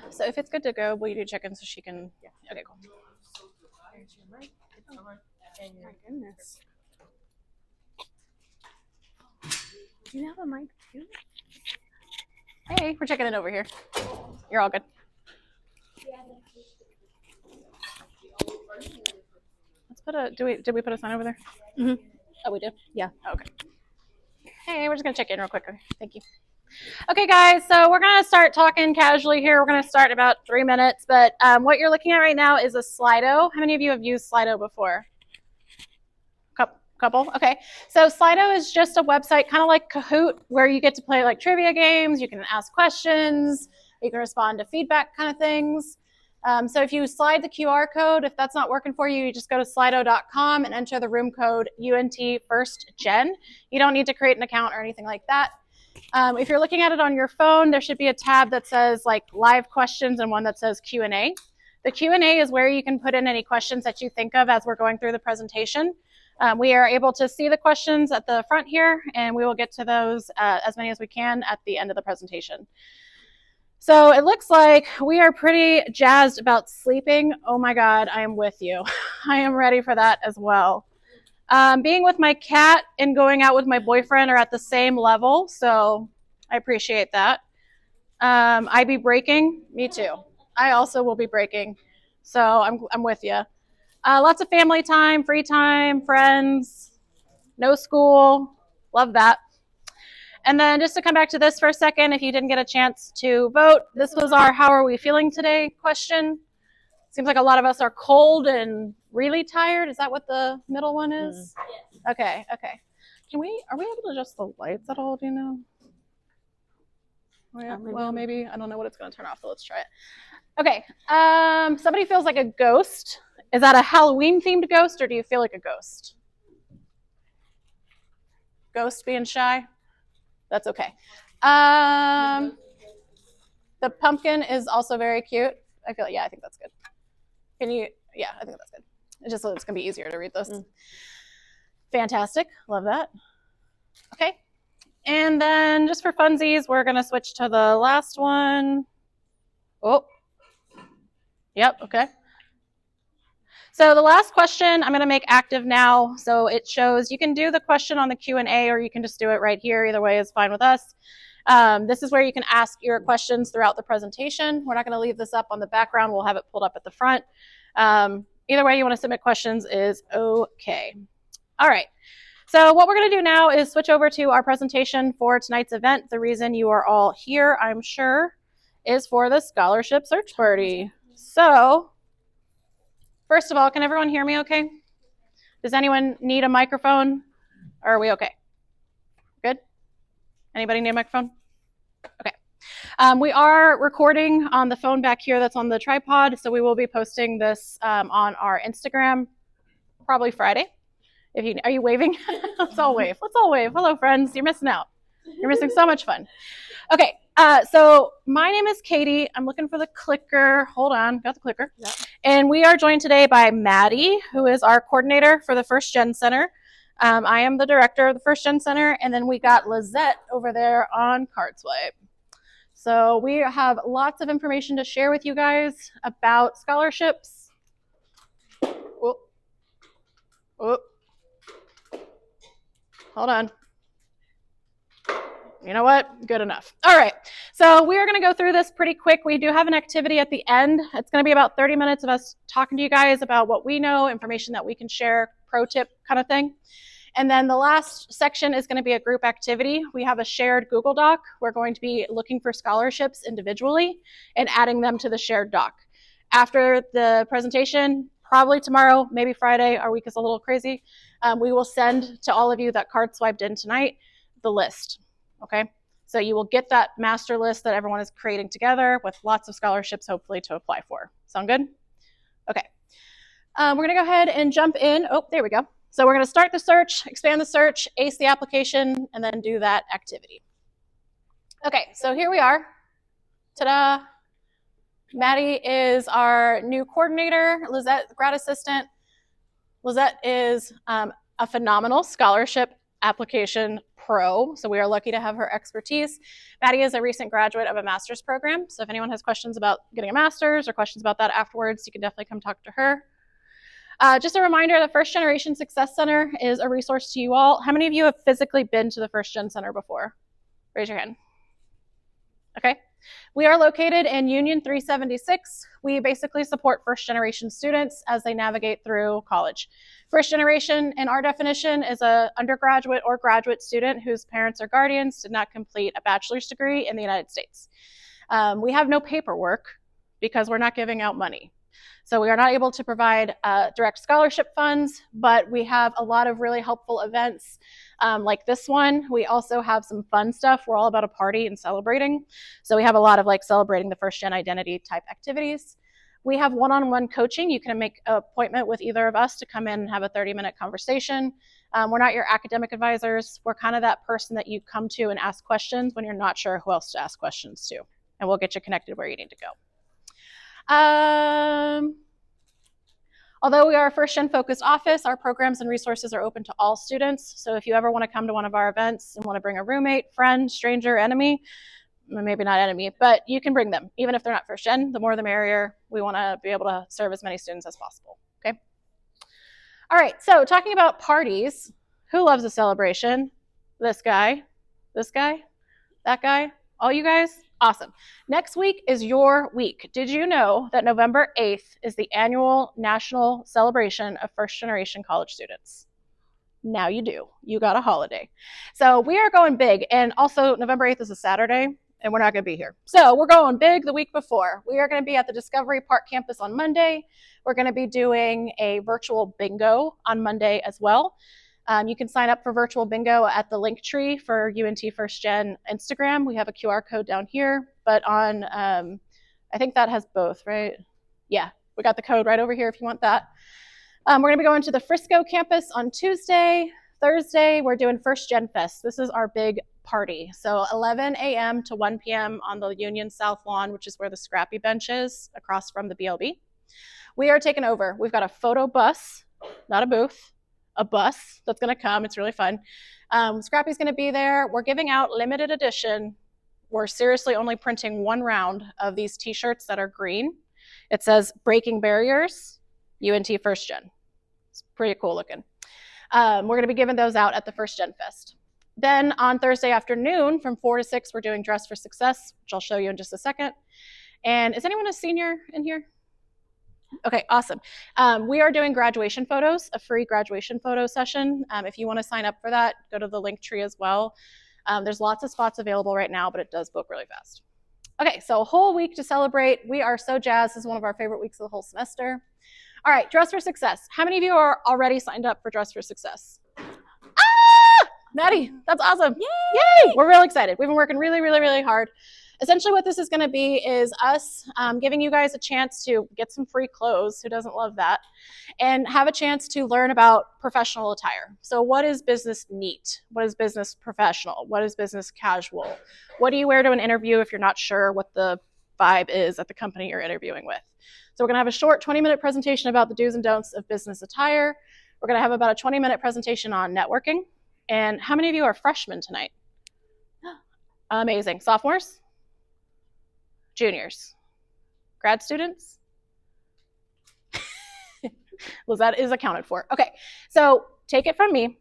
So if it's good to go, will you do check-in so she can? Yeah. Okay, cool. Oh, my goodness. Do you have a mic too? Hey, we're checking in over here. You're all good. Let's put a. Did we put a sign over there? Mm-hmm. Oh, we did. Yeah. Okay. Hey, we're just gonna check in real quick. Okay, thank you. Okay, guys, so we're gonna start talking casually here. We're gonna start in about 3 minutes, but what you're looking at right now is a Slido. How many of you have used Slido before? Couple? Okay. So Slido is just a website, kind of like Kahoot, where you get to play like trivia games, you can ask questions, you can respond to feedback kind of things. So if you slide the QR code, if that's not working for you, you just go to slido.com and enter the room code UNT First Gen. You don't need to create an account or anything like that. If you're looking at it on your phone, there should be a tab that says like live questions and one that says Q&A. The Q&A is where you can put in any questions that you think of as we're going through the presentation. We are able to see the questions at the front here, and we will get to those as many as we can at the end of the presentation. So it looks like we are pretty jazzed about sleeping. Oh my God, I am with you. I am ready for that as well. Being with my cat and going out with my boyfriend are at the same level, so I appreciate that. I be breaking, me too. I also will be breaking, so I'm with you. Lots of family time, free time, friends, no school, love that. And then just to come back to this for a second, if you didn't get a chance to vote, this was our how are we feeling today question. Seems like a lot of us are cold and really tired. Is that what the middle one is? Yes. Okay. Are we able to adjust the lights at all, do you know? Well, maybe. I don't know what it's going to turn off, so let's try it. Okay. Somebody feels like a ghost. Is that a Halloween-themed ghost, or do you feel like a ghost? Ghost being shy? That's okay. The pumpkin is also very cute. I think that's good. I think that's good. It's going to be easier to read those. Fantastic. Love that. Okay. And then just for funsies, we're going to switch to the last one. Oh. Yep, okay. So the last question I'm going to make active now. So it shows you can do the question on the Q&A or you can just do it right here. Either way is fine with us. This is where you can ask your questions throughout the presentation. We're not going to leave this up on the background. We'll have it pulled up at the front. Either way you want to submit questions is okay. All right. So what we're going to do now is switch over to our presentation for tonight's event. The reason you are all here, I'm sure, is for the scholarship search party. So first of all, can everyone hear me okay? Does anyone need a microphone? Or are we okay? Good? Anybody need a microphone? Okay. We are recording on the phone back here that's on the tripod, so we will be posting this on our Instagram probably Friday. Are you waving? Let's all wave. Hello, friends. You're missing out. You're missing so much fun. Okay. So my name is Katie. I'm looking for the clicker. Hold on. Got the clicker. Yep. And we are joined today by Maddie, who is our coordinator for the First Gen Center. I am the director of the First Gen Center. And then we got Lizette over there on CardSwipe. So we have lots of information to share with you guys about scholarships. Hold on. You know what? Good enough. All right. So we are going to go through this pretty quick. We do have an activity at the end. It's going to be about 30 minutes of us talking to you guys about what we know, information that we can share, pro tip kind of thing. And then the last section is going to be a group activity. We have a shared Google Doc. We're going to be looking for scholarships individually and adding them to the shared doc. After the presentation, probably tomorrow, maybe Friday, our week is a little crazy, we will send to all of you that card swiped in tonight the list. Okay, so you will get that master list that everyone is creating together with lots of scholarships, hopefully, to apply for. Sound good? Okay. We're going to go ahead and jump in. Oh, there we go. So we're going to start the search, expand the search, ace the application, and then do that activity. Okay, so here we are. Ta-da. Maddie is our new coordinator. Lizette, grad assistant. Lizette is a phenomenal scholarship application pro, so we are lucky to have her expertise. Maddie is a recent graduate of a master's program, so if anyone has questions about getting a master's or questions about that afterwards, you can definitely come talk to her. Just a reminder, the First Generation Success Center is a resource to you all. How many of you have physically been to the First Gen Center before? Raise your hand. Okay. We are located in Union 376. We basically support first generation students as they navigate through college. First generation, in our definition, is an undergraduate or graduate student whose parents or guardians did not complete a bachelor's degree in the United States. We have no paperwork because we're not giving out money. So we are not able to provide direct scholarship funds, but we have a lot of really helpful events like this one. We also have some fun stuff. We're all about a party and celebrating. So we have a lot of like celebrating the first gen identity type activities. We have one-on-one coaching. You can make an appointment with either of us to come in and have a 30-minute conversation. We're not your academic advisors. We're kind of that person that you come to and ask questions when you're not sure who else to ask questions to. And we'll get you connected where you need to go. Although we are a first gen focused office, our programs and resources are open to all students. So if you ever want to come to one of our events and want to bring a roommate, friend, stranger, enemy, maybe not enemy, but you can bring them. Even if they're not first gen, the more the merrier. We want to be able to serve as many students as possible, okay? All right, so talking about parties, who loves a celebration? This guy, that guy, all you guys? Awesome. Next week is your week. Did you know that November 8th is the annual national celebration of first generation college students? Now you do. You got a holiday. So we are going big. And also November 8th is a Saturday and we're not going to be here. So we're going big the week before. We are going to be at the Discovery Park campus on Monday. We're going to be doing a virtual bingo on Monday as well. You can sign up for virtual bingo at the Linktree for UNT First Gen Instagram. We have a QR code down here, but on, I think that has both, right? Yeah, we got the code right over here if you want that. We're going to be going to the Frisco campus on Tuesday. Thursday, we're doing First Gen Fest. This is our big party. So 11 a.m. to 1 p.m. on the Union South Lawn, which is where the Scrappy bench is, across from the BLB. We are taking over. We've got a photo bus, not a booth. A bus that's going to come. It's really fun. Scrappy's going to be there. We're giving out limited edition. We're seriously only printing one round of these t-shirts that are green. It says Breaking Barriers, UNT First Gen. It's pretty cool looking. We're going to be giving those out at the First Gen Fest. Then on Thursday afternoon from 4 to 6, we're doing Dress for Success, which I'll show you in just a second. And is anyone a senior in here? Okay, awesome. We are doing graduation photos, a free graduation photo session. If you want to sign up for that, go to the Linktree as well. There's lots of spots available right now, but it does book really fast. Okay, so a whole week to celebrate. We are so jazzed. This is one of our favorite weeks of the whole semester. All right, Dress for Success. How many of you are already signed up for Dress for Success? Ah! Maddie, that's awesome. Yay! We're real excited. We've been working really, really, really hard. Essentially what this is going to be is us giving you guys a chance to get some free clothes, who doesn't love that, and have a chance to learn about professional attire. So what is business neat? What is business professional? What is business casual? What do you wear to an interview if you're not sure what the vibe is at the company you're interviewing with? So we're going to have a short 20-minute presentation about the do's and don'ts of business attire. We're going to have about a 20-minute presentation on networking. And how many of you are freshmen tonight? Amazing. Sophomores? Juniors? Grad students? Well, that is accounted for. Okay, so take it from me.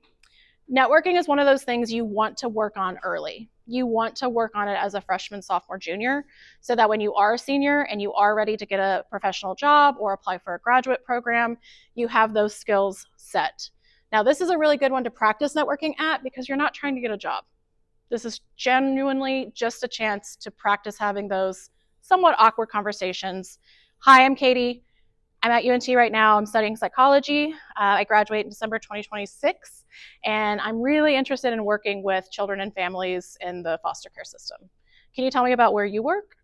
Networking is one of those things you want to work on early. You want to work on it as a freshman, sophomore, junior, so that when you are a senior and you are ready to get a professional job or apply for a graduate program, you have those skills set. Now, this is a really good one to practice networking at because you're not trying to get a job. This is genuinely just a chance to practice having those somewhat awkward conversations. Hi, I'm Katie. I'm at UNT right now. I'm studying psychology. I graduate in December 2026, and I'm really interested in working with children and families in the foster care system. Can you tell me about where you work?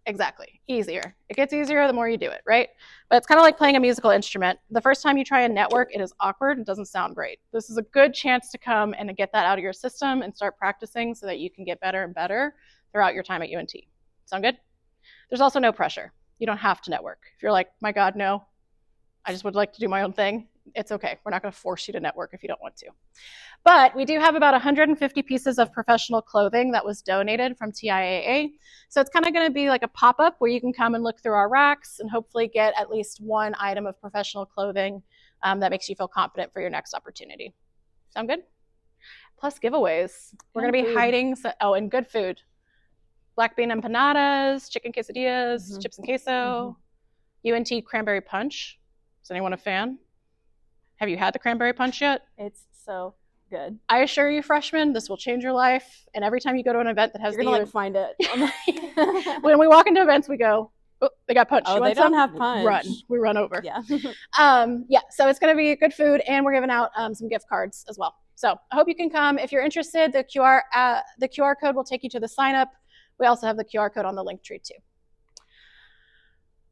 Exactly. Easier. It gets easier the more you do it, right? But it's kind of like playing a musical instrument. The first time you try and network, it is awkward and doesn't sound great. This is a good chance to come and get that out of your system and start practicing so that you can get better and better throughout your time at UNT. Sound good? There's also no pressure. You don't have to network. If you're like, my God, no, I just would like to do my own thing, It's okay. We're not going to force you to network if you don't want to. But we do have about 150 pieces of professional clothing that was donated from TIAA. So it's kind of going to be like a pop-up where you can come and look through our racks and hopefully get at least one item of professional clothing that makes you feel confident for your next opportunity. Sound good? Plus giveaways. We're going to be hiding, and good food. Black bean empanadas, chicken quesadillas, chips and queso, UNT cranberry punch. Is anyone a fan? Have you had the cranberry punch yet? It's so good. I assure you, freshmen, this will change your life. And every time you go to an event that has You're gonna find it. When we walk into events, we go, oh, they got punch. Oh, they don't have punch. Run. We run over. Yeah. So it's going to be good food, and we're giving out some gift cards as well. So I hope you can come. If you're interested, the QR code will take you to the sign up. We also have the QR code on the Linktree too.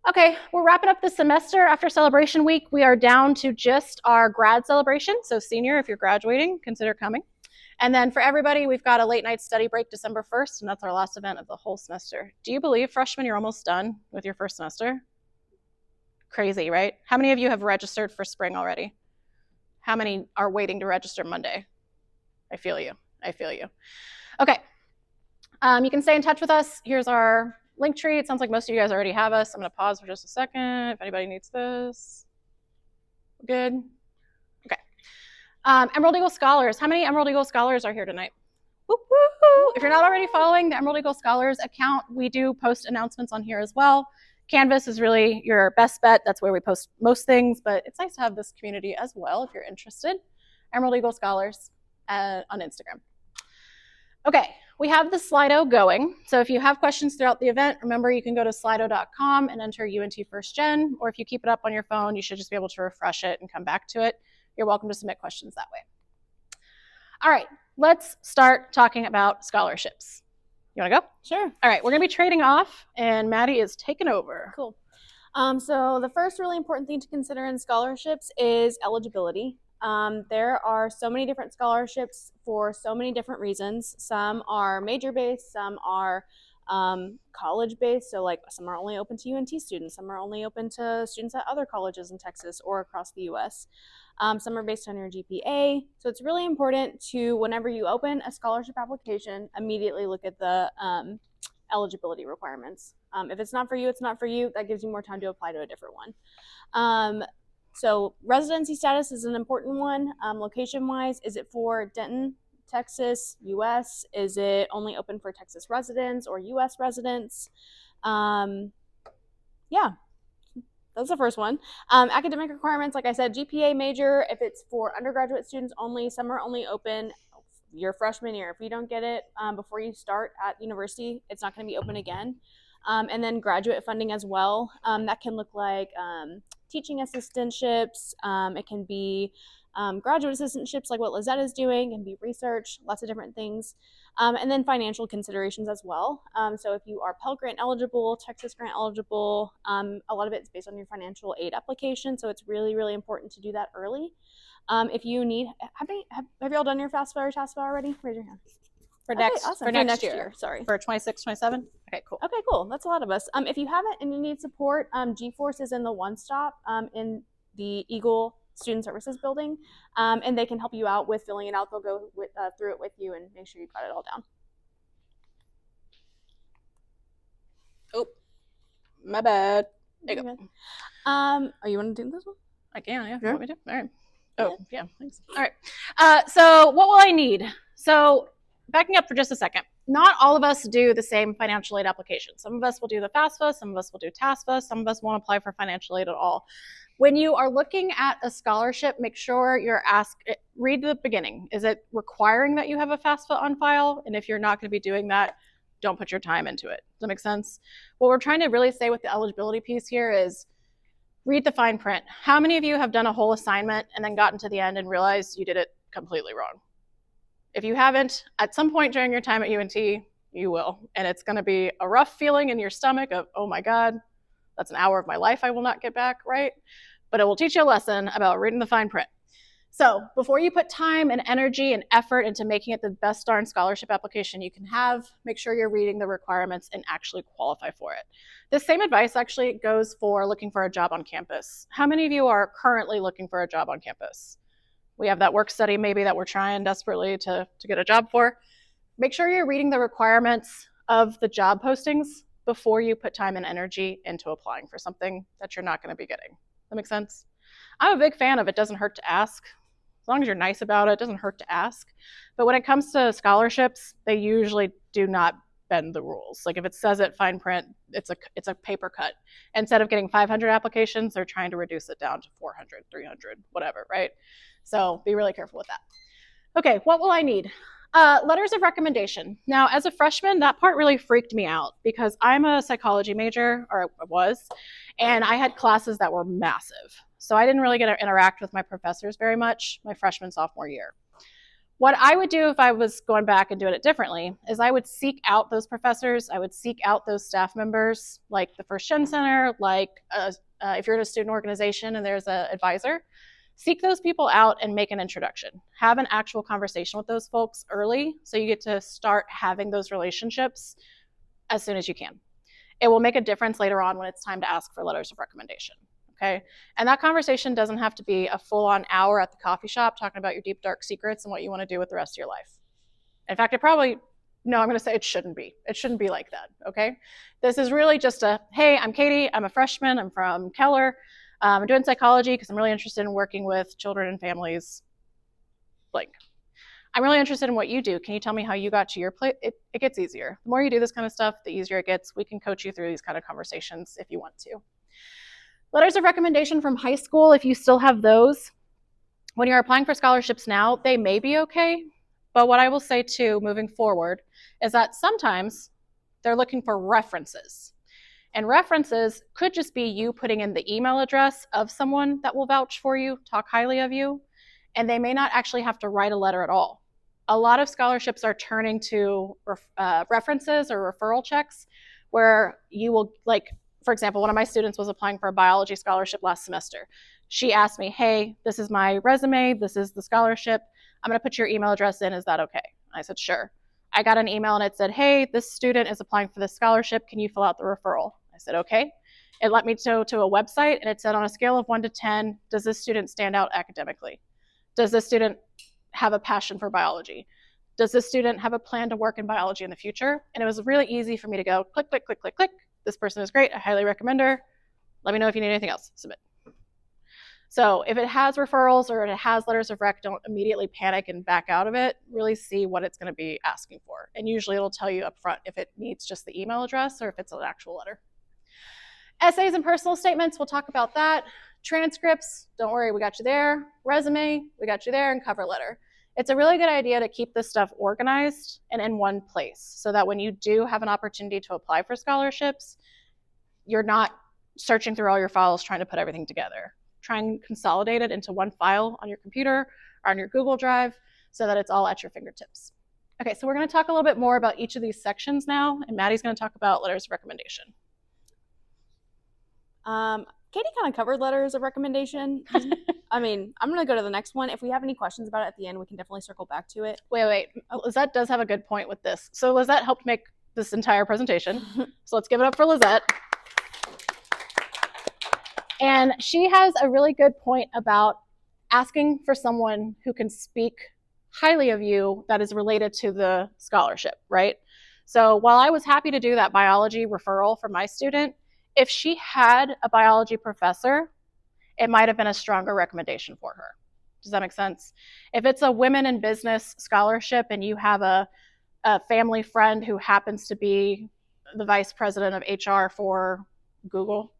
Okay, we're wrapping up the semester. After celebration week, we are down to just our grad celebration. So senior, if you're graduating, consider coming. And then for everybody, we've got a late night study break December 1st, and that's our last event of the whole semester. Do you believe, freshmen, you're almost done with your first semester? Crazy, right? How many of you have registered for spring already? How many are waiting to register Monday? I feel you. Okay. You can stay in touch with us. Here's our Linktree. It sounds like most of you guys already have us. I'm going to pause for just a second if anybody needs this. Good. Okay. Emerald Eagle Scholars. How many Emerald Eagle Scholars are here tonight? Woo-hoo! If you're not already following the Emerald Eagle Scholars account, we do post announcements on here as well. Canvas is really your best bet. That's where we post most things, but it's nice to have this community as well if you're interested. Emerald Eagle Scholars on Instagram. Okay, we have the Slido going. So if you have questions throughout the event, remember you can go to slido.com and enter UNT First Gen, or if you keep it up on your phone, you should just be able to refresh it and come back to it. You're welcome to submit questions that way. All right, let's start talking about scholarships. You wanna go? Sure. All right, we're gonna be trading off, and Maddie is taking over. Cool. So the first really important thing to consider in scholarships is eligibility. There are so many different scholarships for so many different reasons. Some are major-based, some are college-based, so like some are only open to UNT students, some are only open to students at other colleges in Texas or across the US. Some are based on your GPA, so it's really important to, whenever you open a scholarship application, immediately look at the eligibility requirements. If it's not for you, it's not for you. That gives you more time to apply to a different one. So residency status is an important one. Location-wise, is it for Denton, Texas, US? Is it only open for Texas residents or US residents? Yeah, that's the first one. Academic requirements, like I said, GPA major. If it's for undergraduate students only, some are only open your freshman year. If you don't get it before you start at university, it's not going to be open again. And then graduate funding as well. That can look like teaching assistantships. It can be graduate assistantships like what Lizette is doing, and be research, lots of different things. And then financial considerations as well. So if you are Pell Grant eligible, Texas Grant eligible, a lot of it is based on your financial aid application. So it's really, really important to do that early. If you need, have you all done your FAFSA or TAFSA already? Raise your hand. For next year. Sorry. For 26, 27? Okay, cool. Okay, cool. That's a lot of us. If you haven't and you need support, GeForce is in the One Stop in the Eagle Student Services building, and they can help you out with filling it out. They'll go through it with you and make sure you've got it all down. Oh, my bad. There you go. Oh, you want to do this one? I can, yeah. Sure. Want me to? All right. Oh, yeah, thanks. All right. So what will I need? So backing up for just a second, not all of us do the same financial aid application. Some of us will do the FAFSA, some of us will do TAFSA, some of us won't apply for financial aid at all. When you are looking at a scholarship, make sure you're read the beginning. Is it requiring that you have a FAFSA on file? And if you're not going to be doing that, don't put your time into it. Does that make sense? What we're trying to really say with the eligibility piece here is read the fine print. How many of you have done a whole assignment and then gotten to the end and realized you did it completely wrong? If you haven't, at some point during your time at UNT, you will. And it's going to be a rough feeling in your stomach of, oh my God, that's an hour of my life I will not get back, right? But it will teach you a lesson about reading the fine print. So before you put time and energy and effort into making it the best darn scholarship application you can have, make sure you're reading the requirements and actually qualify for it. The same advice actually goes for looking for a job on campus. How many of you are currently looking for a job on campus? We have that work study maybe that we're trying desperately to get a job for. Make sure you're reading the requirements of the job postings before you put time and energy into applying for something that you're not going to be getting. That makes sense? I'm a big fan of it doesn't hurt to ask. As long as you're nice about it, it doesn't hurt to ask. But when it comes to scholarships, they usually do not bend the rules. Like if it says it fine print, it's a paper cut. Instead of getting 500 applications, they're trying to reduce it down to 400, 300, whatever, right? So be really careful with that. Okay, what will I need? Letters of recommendation. Now, as a freshman, that part really freaked me out because I'm a psychology major, or I was, and I had classes that were massive. So I didn't really get to interact with my professors very much my freshman, sophomore year. What I would do if I was going back and doing it differently is I would seek out those professors. I would seek out those staff members, like the First Gen Center, like if you're in a student organization and there's an advisor. Seek those people out and make an introduction. Have an actual conversation with those folks early so you get to start having those relationships as soon as you can. It will make a difference later on when it's time to ask for letters of recommendation, okay? And that conversation doesn't have to be a full-on hour at the coffee shop talking about your deep, dark secrets and what you want to do with the rest of your life. In fact, I'm going to say it shouldn't be. It shouldn't be like that, okay? This is really just hey, I'm Katie, I'm a freshman, I'm from Keller. I'm doing psychology because I'm really interested in working with children and families. Blank. I'm really interested in what you do. Can you tell me how you got to your place? It gets easier. The more you do this kind of stuff, the easier it gets. We can coach you through these kind of conversations if you want to. Letters of recommendation from high school, if you still have those. When you're applying for scholarships now, they may be okay. But what I will say too, moving forward, is that sometimes they're looking for references. And references could just be you putting in the email address of someone that will vouch for you, talk highly of you, and they may not actually have to write a letter at all. A lot of scholarships are turning to references or referral checks where you will, like, for example, one of my students was applying for a biology scholarship last semester. She asked me, hey, this is my resume, this is the scholarship, I'm gonna put your email address in, is that okay? I said, sure. I got an email and it said, hey, this student is applying for this scholarship, can you fill out the referral? I said, okay. It let me to a website and it said on a scale of 1 to 10, does this student stand out academically? Does this student have a passion for biology? Does this student have a plan to work in biology in the future? And it was really easy for me to go click, click, click, click, click. This person is great, I highly recommend her. Let me know if you need anything else, submit. So if it has referrals or it has letters of rec, don't immediately panic and back out of it. Really see what it's gonna be asking for. And usually it'll tell you up front if it needs just the email address or if it's an actual letter. Essays and personal statements, we'll talk about that. Transcripts, don't worry, we got you there. Resume, we got you there, and cover letter. It's a really good idea to keep this stuff organized and in one place so that when you do have an opportunity to apply for scholarships, you're not searching through all your files trying to put everything together. Try and consolidate it into one file on your computer or on your Google Drive so that it's all at your fingertips. Okay, so we're gonna talk a little bit more about each of these sections now, and Maddie's gonna talk about letters of recommendation. Katie kind of covered letters of recommendation. I mean, I'm going to go to the next one. If we have any questions about it at the end, we can definitely circle back to it. Wait. Lizette does have a good point with this. So Lizette helped make this entire presentation. So let's give it up for Lizette. And she has a really good point about asking for someone who can speak highly of you that is related to the scholarship, right? So while I was happy to do that biology referral for my student, if she had a biology professor, it might have been a stronger recommendation for her. Does that make sense? If it's a women in business scholarship and you have a family friend who happens to be the vice president of HR for Google,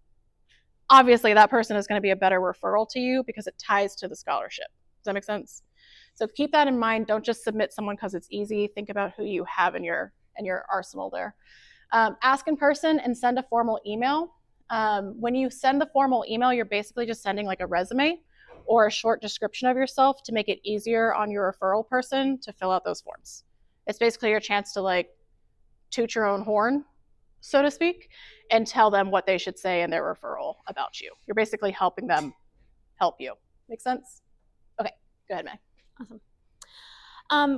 obviously that person is going to be a better referral to you because it ties to the scholarship. Does that make sense? So keep that in mind. Don't just submit someone because it's easy. Think about who you have in your arsenal there. Ask in person and send a formal email. When you send the formal email, you're basically just sending like a resume or a short description of yourself to make it easier on your referral person to fill out those forms. It's basically your chance to like toot your own horn, so to speak, and tell them what they should say in their referral about you. You're basically helping them help you. Make sense? Okay. Go ahead, Meg.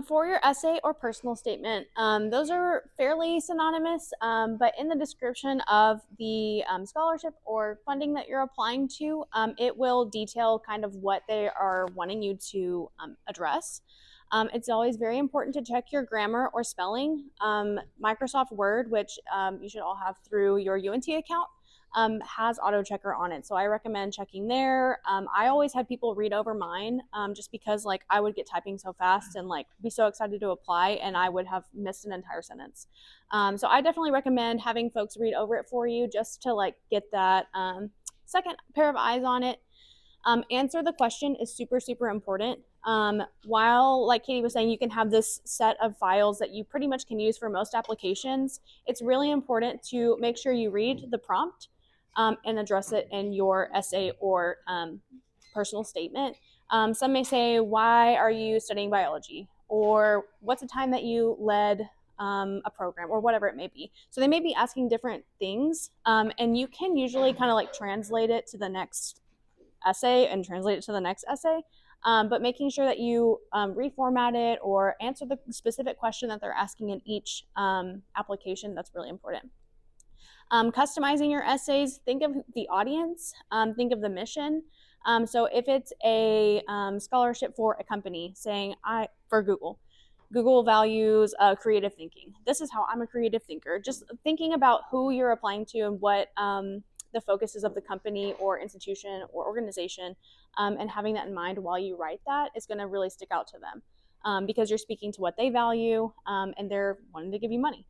For your essay or personal statement, those are fairly synonymous, but in the description of the scholarship or funding that you're applying to, it will detail kind of what they are wanting you to address. It's always very important to check your grammar or spelling. Microsoft Word, which you should all have through your UNT account, has auto checker on it. So I recommend checking there. I always had people read over mine just because like I would get typing so fast and like be so excited to apply and I would have missed an entire sentence. So I definitely recommend having folks read over it for you just to like get that second pair of eyes on it. Answer the question is super, super important. While, like Katie was saying, you can have this set of files that you pretty much can use for most applications, it's really important to make sure you read the prompt and address it in your essay or personal statement. Some may say, why are you studying biology? Or what's a time that you led a program, or whatever it may be. So they may be asking different things, and you can usually kind of like translate it to the next essay and translate it to the next essay. But making sure that you reformat it or answer the specific question that they're asking in each application, that's really important. Customizing your essays, think of the audience, think of the mission. So if it's a scholarship for a company saying, for Google values creative thinking. This is how I'm a creative thinker. Just thinking about who you're applying to and what the focus is of the company or institution or organization, and having that in mind while you write that is going to really stick out to them. Because you're speaking to what they value, and they're wanting to give you money.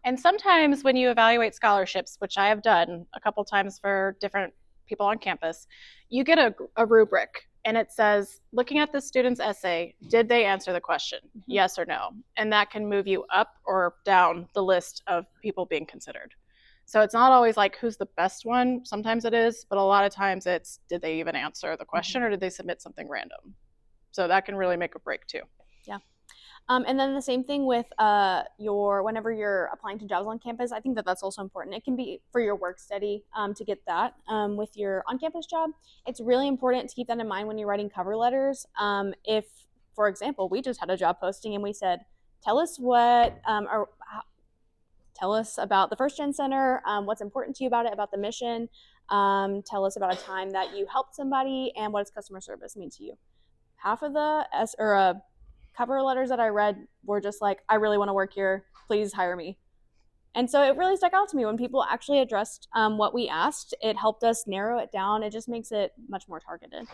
And sometimes when you evaluate scholarships, which I have done a couple times for different people on campus, you get a rubric and it says, looking at the student's essay, did they answer the question? Mm-hmm. Yes or no? And that can move you up or down the list of people being considered. So it's not always like who's the best one. Sometimes it is, but a lot of times it's did they even answer the question, mm-hmm. or did they submit something random? So that can really make a break too. Yeah. And then the same thing with whenever you're applying to jobs on campus, I think that that's also important. It can be for your work study to get that with your on-campus job. It's really important to keep that in mind when you're writing cover letters. If, for example, we just had a job posting and we said, tell us tell us about the First Gen Center, what's important to you about it, about the mission. Tell us about a time that you helped somebody, and what does customer service mean to you. Half of the cover letters that I read were just like, I really want to work here, please hire me. And so it really stuck out to me when people actually addressed what we asked. It helped us narrow it down. It just makes it much more targeted.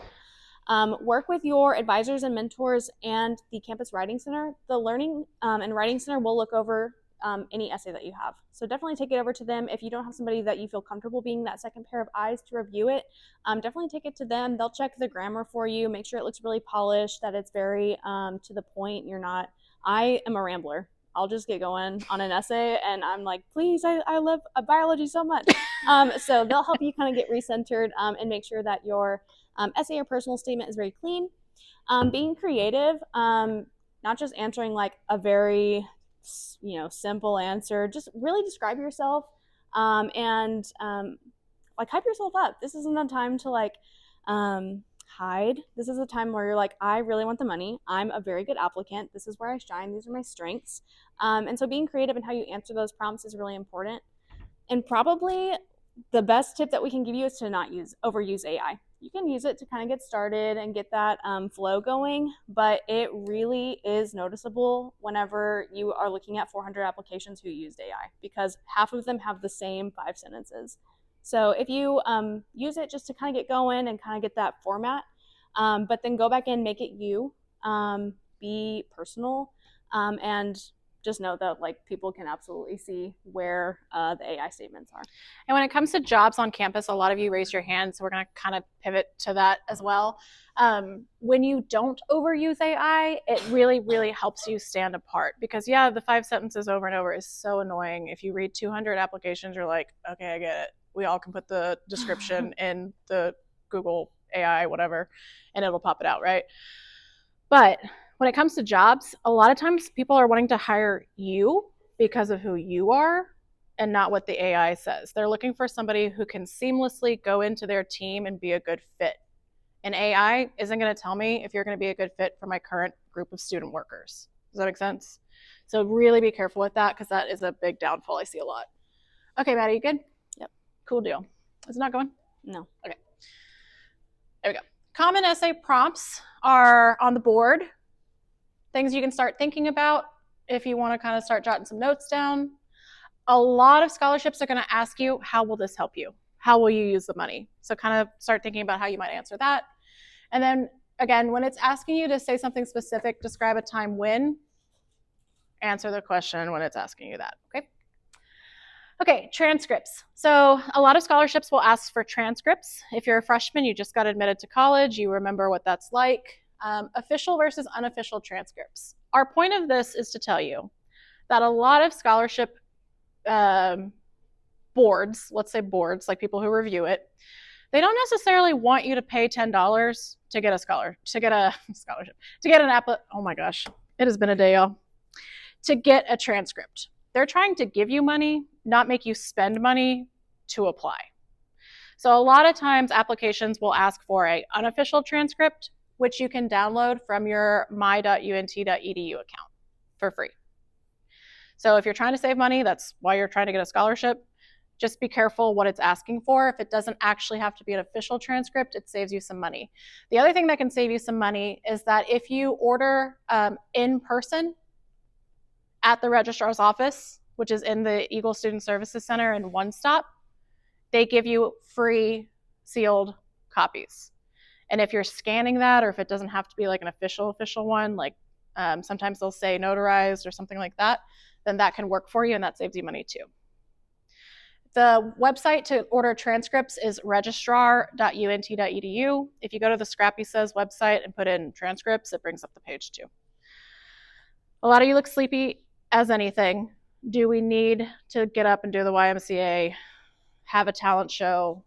Work with your advisors and mentors and the Campus Writing Center. The Learning and Writing Center will look over any essay that you have. So definitely take it over to them. If you don't have somebody that you feel comfortable being that second pair of eyes to review it, definitely take it to them. They'll check the grammar for you, make sure it looks really polished, that it's very to the point. I am a rambler. I'll just get going on an essay and I'm like, please, I love biology so much. So they'll help you kind of get recentered and make sure that your essay or personal statement is very clean. Being creative, not just answering like a very simple answer. Just really describe yourself and like hype yourself up. This isn't a time to like hide. This is a time where you're like, I really want the money. I'm a very good applicant. This is where I shine. These are my strengths. And so being creative in how you answer those prompts is really important. And probably the best tip that we can give you is to not overuse AI. You can use it to kind of get started and get that flow going, but it really is noticeable whenever you are looking at 400 applications who used AI, because half of them have the same 5 sentences. So if you use it just to kind of get going and kind of get that format, but then go back in, make it you, be personal, and just know that like people can absolutely see where the AI statements are. And when it comes to jobs on campus, a lot of you raised your hand, so we're going to kind of pivot to that as well. When you don't overuse AI, it really, really helps you stand apart, because the 5 sentences over and over is so annoying. If you read 200 applications, you're like, okay, I get it. We all can put the description in the Google AI, whatever, and it'll pop it out, right? But when it comes to jobs, a lot of times people are wanting to hire you because of who you are and not what the AI says. They're looking for somebody who can seamlessly go into their team and be a good fit. And AI isn't going to tell me if you're going to be a good fit for my current group of student workers. Does that make sense? So really be careful with that, because that is a big downfall I see a lot. Okay, Maddie, you good? Yep. Cool deal. Is it not going? No. Okay. There we go. Common essay prompts are on the board. Things you can start thinking about if you want to kind of start jotting some notes down. A lot of scholarships are going to ask you, how will this help you? How will you use the money? So kind of start thinking about how you might answer that. And then again, when it's asking you to say something specific, describe a time when, answer the question when it's asking you that, okay? Okay, transcripts. So a lot of scholarships will ask for transcripts. If you're a freshman, you just got admitted to college, you remember what that's like. Official versus unofficial transcripts. Our point of this is to tell you that a lot of scholarship boards, let's say boards, like people who review it, they don't necessarily want you to pay $10 to get a scholarship, to get an oh my gosh, it has been a day, y'all, to get a transcript. They're trying to give you money, not make you spend money to apply. So a lot of times applications will ask for an unofficial transcript, which you can download from your my.unt.edu account for free. So if you're trying to save money, that's why you're trying to get a scholarship. Just be careful what it's asking for. If it doesn't actually have to be an official transcript, it saves you some money. The other thing that can save you some money is that if you order in person at the registrar's office, which is in the Eagle Student Services Center in One Stop, they give you free sealed copies. And if you're scanning that, or if it doesn't have to be like an official one, like sometimes they'll say notarized or something like that, then that can work for you, and that saves you money too. The website to order transcripts is registrar.unt.edu. If you go to the Scrappy Says website and put in transcripts, it brings up the page too. A lot of you look sleepy as anything. Do we need to get up and do the YMCA, have a talent show,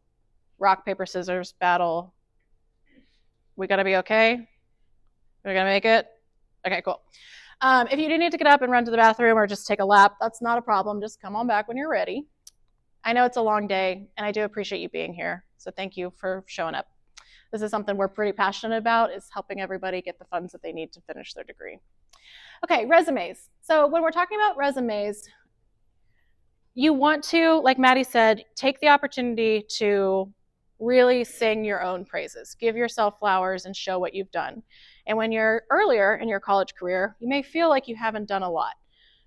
rock, paper, scissors battle? We gotta be okay? We're gonna make it? Okay, cool. If you do need to get up and run to the bathroom or just take a lap, that's not a problem. Just come on back when you're ready. I know it's a long day, and I do appreciate you being here, so thank you for showing up. This is something we're pretty passionate about, is helping everybody get the funds that they need to finish their degree. Okay, resumes. So when we're talking about resumes, you want to, like Maddie said, take the opportunity to really sing your own praises. Give yourself flowers and show what you've done. And when you're earlier in your college career, you may feel like you haven't done a lot,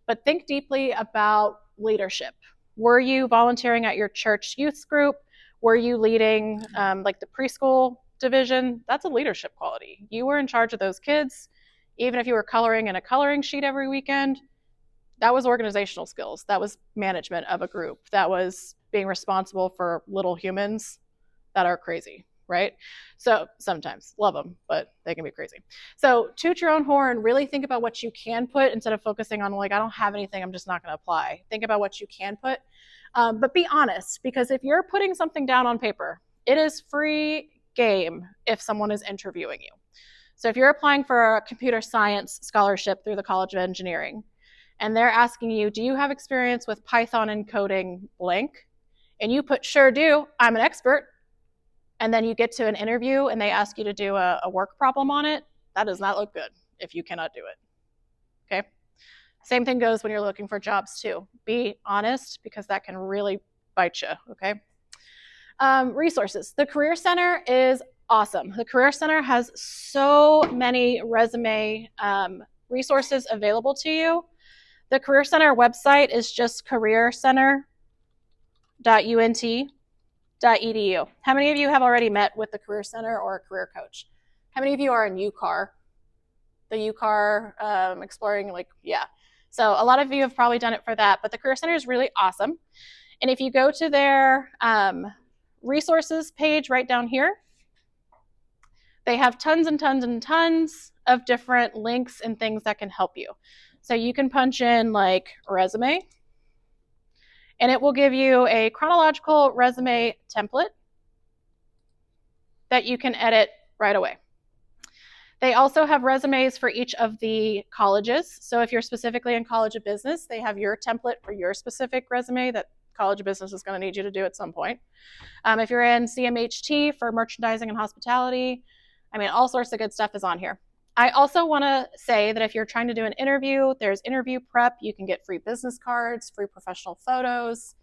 but think deeply about leadership. Were you volunteering at your church youth group? Were you leading like the preschool division? That's a leadership quality. You were in charge of those kids. Even if you were coloring in a coloring sheet every weekend, that was organizational skills. That was management of a group. That was being responsible for little humans that are crazy, right? So sometimes, love them, but they can be crazy. So toot your own horn, really think about what you can put instead of focusing on like, I don't have anything, I'm just not gonna apply. Think about what you can put, but be honest, because if you're putting something down on paper, it is free game if someone is interviewing you. So if you're applying for a computer science scholarship through the College of Engineering, and they're asking you, do you have experience with Python encoding blank? And you put, sure do, I'm an expert. And then you get to an interview and they ask you to do a work problem on it. That does not look good if you cannot do it, okay? Same thing goes when you're looking for jobs too. Be honest, because that can really bite you, okay? Resources. The Career Center is awesome. The Career Center has so many resume resources available to you. The Career Center website is just careercenter.unt.edu. How many of you have already met with the Career Center or a career coach? How many of you are in UCAR? The UCAR exploring, like, yeah. So a lot of you have probably done it for that, but the Career Center is really awesome. And if you go to their resources page right down here, they have tons and tons and tons of different links and things that can help you. So you can punch in like resume, and it will give you a chronological resume template that you can edit right away. They also have resumes for each of the colleges. So if you're specifically in College of Business, they have your template for your specific resume that College of Business is going to need you to do at some point. If you're in CMHT for merchandising and hospitality, I mean, all sorts of good stuff is on here. I also want to say that if you're trying to do an interview, there's interview prep. You can get free business cards, free professional photos,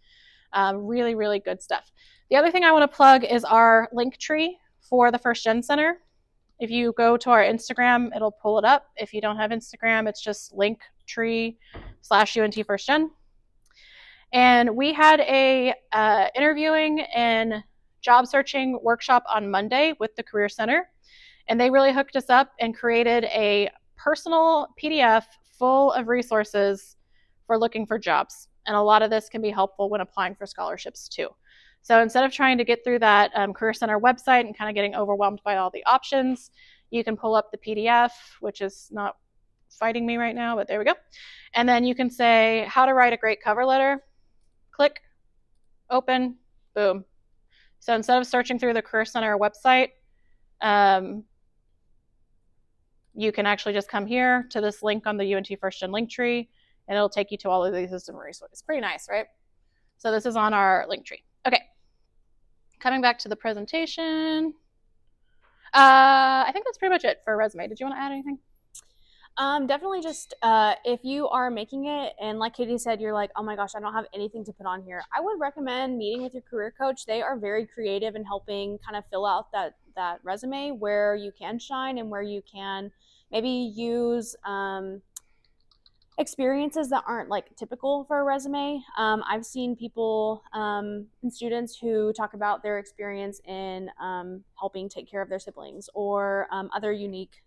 really, really good stuff. The other thing I want to plug is our link tree for the First Gen Center. If you go to our Instagram, it'll pull it up. If you don't have Instagram, it's just linktree/UNT First Gen. And we had a interviewing and job searching workshop on Monday with the Career Center. And they really hooked us up and created a personal PDF full of resources for looking for jobs. And a lot of this can be helpful when applying for scholarships too. So instead of trying to get through that Career Center website and kind of getting overwhelmed by all the options, you can pull up the PDF, which is not fighting me right now, but there we go. And then you can say how to write a great cover letter. Click, open, boom. So instead of searching through the Career Center website, you can actually just come here to this link on the UNT First Gen link tree, and it'll take you to all of these different resources. Pretty nice, right? So this is on our link tree. Okay, coming back to the presentation. I think that's pretty much it for a resume. Did you want to add anything? Definitely just if you are making it and like Katie said, you're like, oh my gosh, I don't have anything to put on here. I would recommend meeting with your career coach. They are very creative in helping kind of fill out that resume where you can shine and where you can maybe use experiences that aren't like typical for a resume. I've seen people and students who talk about their experience in helping take care of their siblings or other unique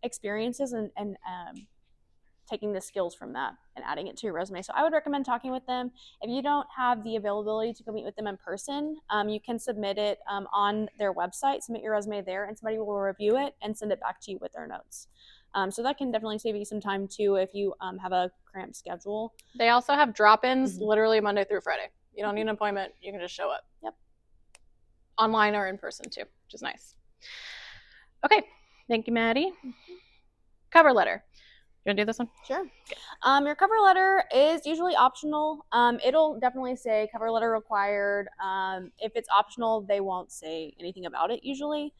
experiences and taking the skills from that and adding it to your resume. So I would recommend talking with them. If you don't have the availability to go meet with them in person, you can submit it on their website, submit your resume there, and somebody will review it and send it back to you with their notes. So that can definitely save you some time too if you have a cramped schedule. They also have drop-ins literally Monday through Friday. You don't need an appointment. You can just show up. Yep. Online or in person too, which is nice. Okay. Thank you, Maddie. Cover letter. You want to do this one? Sure. Your cover letter is usually optional. It'll definitely say cover letter required. If it's optional, they won't say anything about it usually.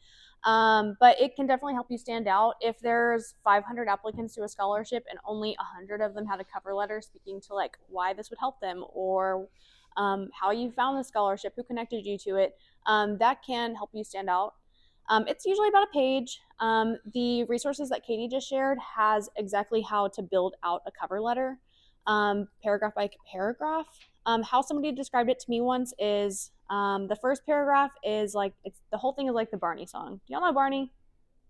But it can definitely help you stand out. If there's 500 applicants to a scholarship and only 100 of them had a cover letter speaking to like why this would help them or how you found the scholarship, who connected you to it, that can help you stand out. It's usually about a page. The resources that Katie just shared has exactly how to build out a cover letter, paragraph by paragraph. How somebody described it to me once is the first paragraph is like the whole thing is like the Barney song. Do y'all know Barney?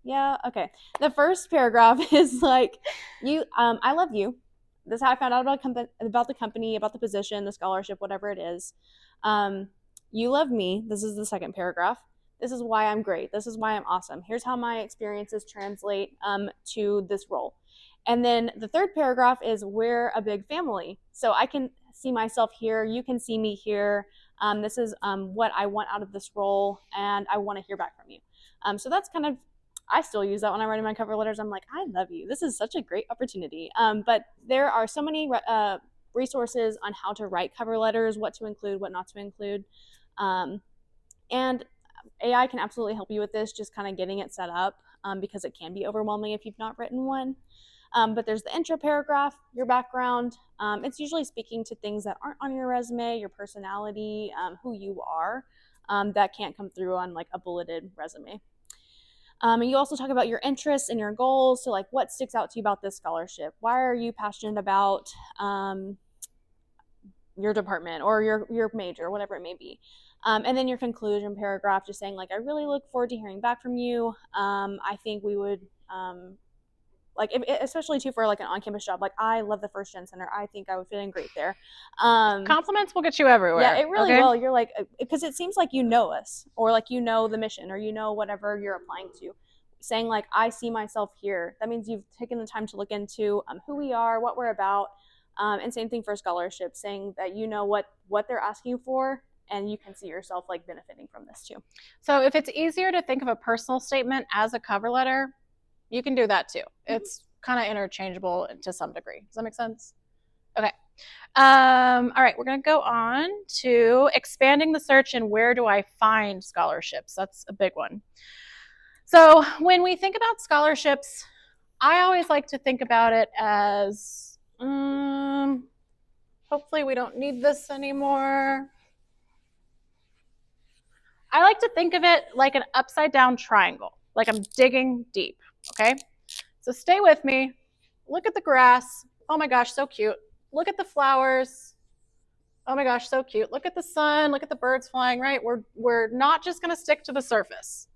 Yeah, okay. The first paragraph is like I love you. This is how I found out about the company, about the position, the scholarship, whatever it is. You love me. This is the second paragraph. This is why I'm great. This is why I'm awesome. Here's how my experiences translate to this role. And then the third paragraph is we're a big family. So I can see myself here. You can see me here. This is what I want out of this role, and I want to hear back from you. So that's kind of, I still use that when I'm writing my cover letters. I'm like, I love you. This is such a great opportunity. But there are so many resources on how to write cover letters, what to include, what not to include. And AI can absolutely help you with this, just kind of getting it set up because it can be overwhelming if you've not written one. But there's the intro paragraph, your background. It's usually speaking to things that aren't on your resume, your personality, who you are, that can't come through on like a bulleted resume. And you also talk about your interests and your goals. So like what sticks out to you about this scholarship? Why are you passionate about your department or your major, whatever it may be? And then your conclusion paragraph, just saying like, I really look forward to hearing back from you. I think we would, especially too for like an on-campus job, like I love the First Gen Center. I think I would fit in great there. Compliments will get you everywhere. Yeah, it really will. You're like, because it seems like you know us or like you know the mission or you know whatever you're applying to. Saying like, I see myself here. That means you've taken the time to look into who we are, what we're about. And same thing for scholarships, saying that you know what they're asking for. And you can see yourself like benefiting from this too. So if it's easier to think of a personal statement as a cover letter, you can do that too. Mm-hmm. It's kind of interchangeable to some degree. Does that make sense? Okay. All right, we're going to go on to expanding the search and where do I find scholarships? That's a big one. So when we think about scholarships, I always like to think about it as, hopefully we don't need this anymore. I like to think of it like an upside down triangle, like I'm digging deep, okay? So stay with me. Look at the grass. Oh my gosh, so cute. Look at the flowers. Oh my gosh, so cute. Look at the sun. Look at the birds flying, right? We're not just going to stick to the surface.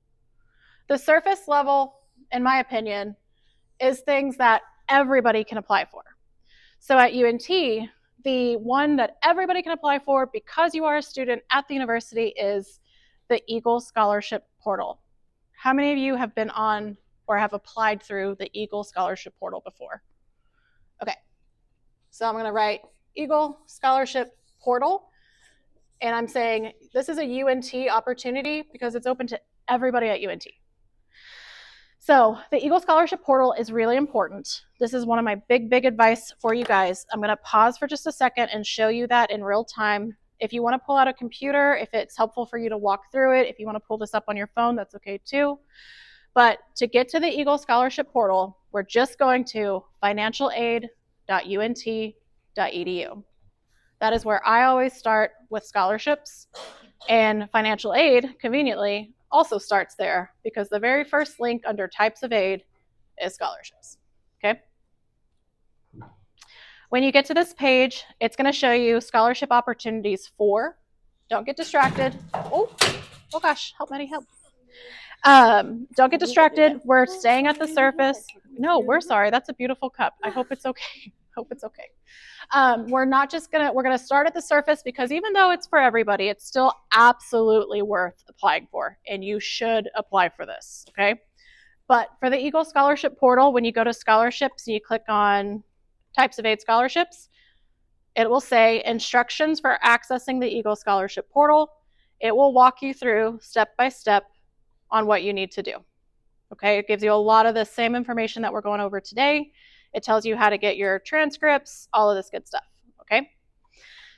The surface level, in my opinion, is things that everybody can apply for. So at UNT, the one that everybody can apply for because you are a student at the university is the Eagle Scholarship Portal. How many of you have been on or have applied through the Eagle Scholarship Portal before? Okay, so I'm going to write Eagle Scholarship Portal, and I'm saying this is a UNT opportunity because it's open to everybody at UNT. So the Eagle Scholarship Portal is really important. This is one of my big advice for you guys. I'm going to pause for just a second and show you that in real time. If you want to pull out a computer, if it's helpful for you to walk through it, if you want to pull this up on your phone, that's okay too. But to get to the Eagle Scholarship Portal, we're just going to financialaid.unt.edu. That is where I always start with scholarships, and financial aid, conveniently, also starts there because the very first link under types of aid is scholarships, okay? When you get to this page, it's going to show you scholarship opportunities for, don't get distracted. Oh gosh, help, Maddie, help. Don't get distracted. We're staying at the surface. No, we're sorry. That's a beautiful cup. I hope it's okay. Hope it's okay. We're gonna start at the surface because even though it's for everybody, it's still absolutely worth applying for, and you should apply for this, okay? But for the Eagle Scholarship Portal, when you go to scholarships and you click on types of aid scholarships, it will say instructions for accessing the Eagle Scholarship Portal. It will walk you through step by step on what you need to do. Okay, it gives you a lot of the same information that we're going over today. It tells you how to get your transcripts, all of this good stuff, okay?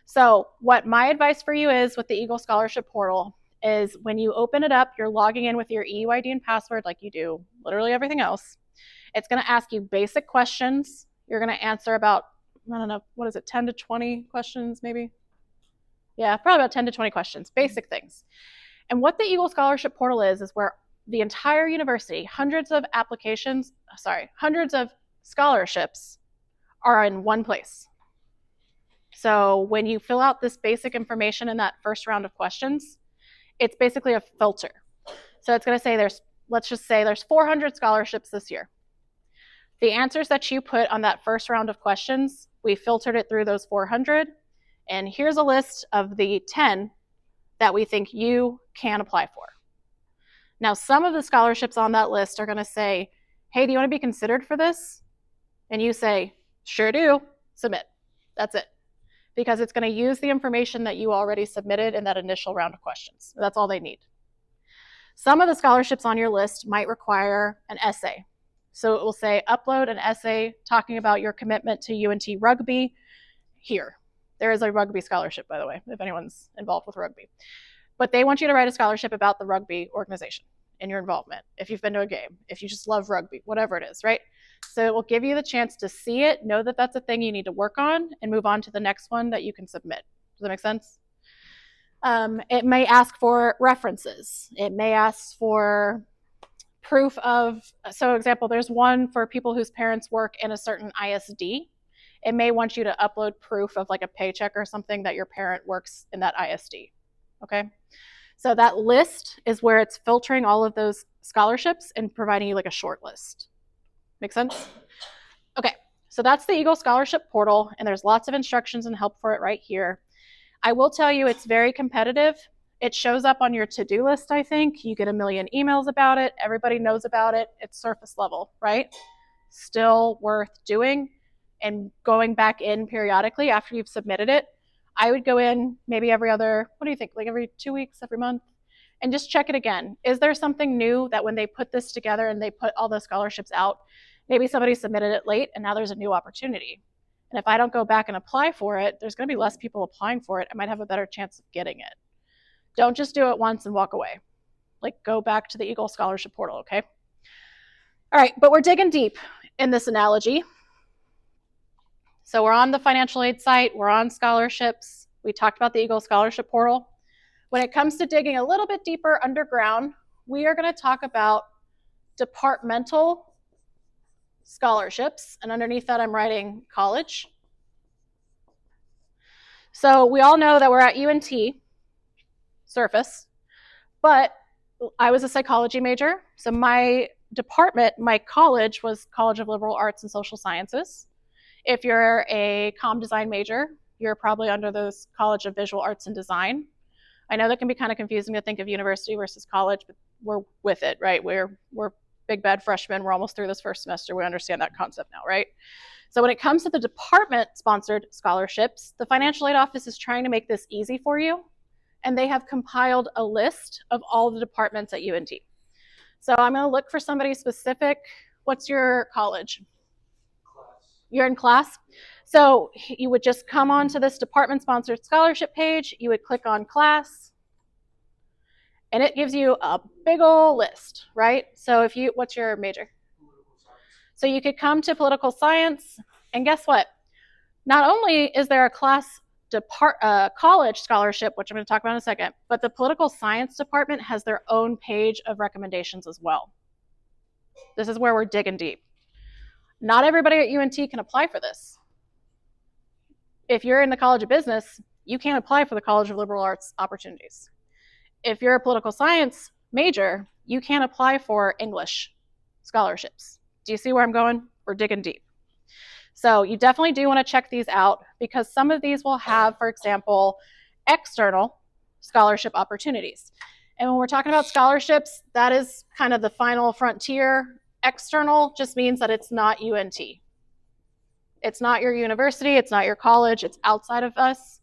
So what my advice for you is with the Eagle Scholarship Portal is when you open it up, you're logging in with your EUID and password like you do literally everything else. It's gonna ask you basic questions. You're gonna answer about, I don't know, what is it, 10 to 20 questions maybe? Yeah, probably about 10 to 20 questions, basic things. And what the Eagle Scholarship Portal is where the entire university, hundreds of scholarships are in one place. So when you fill out this basic information in that first round of questions, it's basically a filter. So it's going to say let's just say there's 400 scholarships this year. The answers that you put on that first round of questions, we filtered it through those 400, and here's a list of the 10 that we think you can apply for. Now, some of the scholarships on that list are going to say, hey, do you want to be considered for this? And you say, sure do, submit. That's it. Because it's going to use the information that you already submitted in that initial round of questions. That's all they need. Some of the scholarships on your list might require an essay. So it will say, upload an essay talking about your commitment to UNT rugby here. There is a rugby scholarship, by the way, if anyone's involved with rugby. But they want you to write a scholarship about the rugby organization and your involvement, if you've been to a game, if you just love rugby, whatever it is, right? So it will give you the chance to see it, know that that's a thing you need to work on, and move on to the next one that you can submit. Does that make sense? It may ask for references. It may ask for proof of, so example, there's one for people whose parents work in a certain ISD. It may want you to upload proof of like a paycheck or something that your parent works in that ISD, okay? So that list is where it's filtering all of those scholarships and providing you like a short list. Make sense? Okay, so that's the Eagle Scholarship Portal, and there's lots of instructions and help for it right here. I will tell you it's very competitive. It shows up on your to-do list, I think. You get a million emails about it. Everybody knows about it. It's surface level, right? Still worth doing and going back in periodically after you've submitted it. I would go in maybe every other, what do you think, like every 2 weeks, every month, and just check it again. Is there something new that when they put this together and they put all the scholarships out, maybe somebody submitted it late and now there's a new opportunity. And if I don't go back and apply for it, there's going to be less people applying for it. I might have a better chance of getting it. Don't just do it once and walk away. like go back to the Eagle Scholarship Portal, okay? All right, but we're digging deep in this analogy. So we're on the financial aid site, we're on scholarships. We talked about the Eagle Scholarship Portal. When it comes to digging a little bit deeper underground, we are going to talk about departmental scholarships, and underneath that I'm writing college. So we all know that we're at UNT, surface, but I was a psychology major, so my department, my college was College of Liberal Arts and Social Sciences. If you're a comm design major, you're probably under the College of Visual Arts and Design. I know that can be kind of confusing to think of university versus college, but we're with it, right? We're big bad freshmen. We're almost through this first semester. We understand that concept now, right? So when it comes to the department-sponsored scholarships, the Financial Aid Office is trying to make this easy for you, and they have compiled a list of all the departments at UNT. So I'm going to look for somebody specific. What's your college? Class. You're in class? So you would just come onto this department-sponsored scholarship page. You would click on class, and it gives you a big old list, right? So if you, what's your major? Political science. So you could come to political science, and guess what? Not only is there a college scholarship, which I'm going to talk about in a second, but the political science department has their own page of recommendations as well. This is where we're digging deep. Not everybody at UNT can apply for this. If you're in the College of Business, you can't apply for the College of Liberal Arts opportunities. If you're a political science major, you can't apply for English scholarships. Do you see where I'm going? We're digging deep. So you definitely do want to check these out because some of these will have, for example, external scholarship opportunities. And when we're talking about scholarships, that is kind of the final frontier. External just means that it's not UNT. It's not your university, it's not your college, it's outside of us.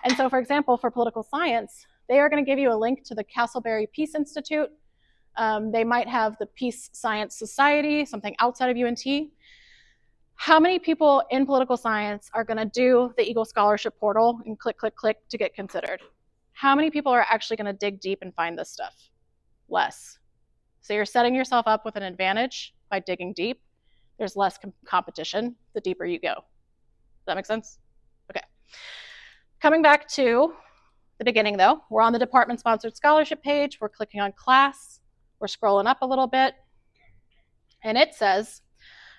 And so, for example, for political science, they are going to give you a link to the Castleberry Peace Institute. They might have the Peace Science Society, something outside of UNT. How many people in political science are going to do the Eagle Scholarship Portal and click, click, click to get considered? How many people are actually going to dig deep and find this stuff? Less. So you're setting yourself up with an advantage by digging deep. There's less competition the deeper you go. Does that make sense? Okay. Coming back to the beginning though, we're on the department-sponsored scholarship page. We're clicking on class. We're scrolling up a little bit. And it says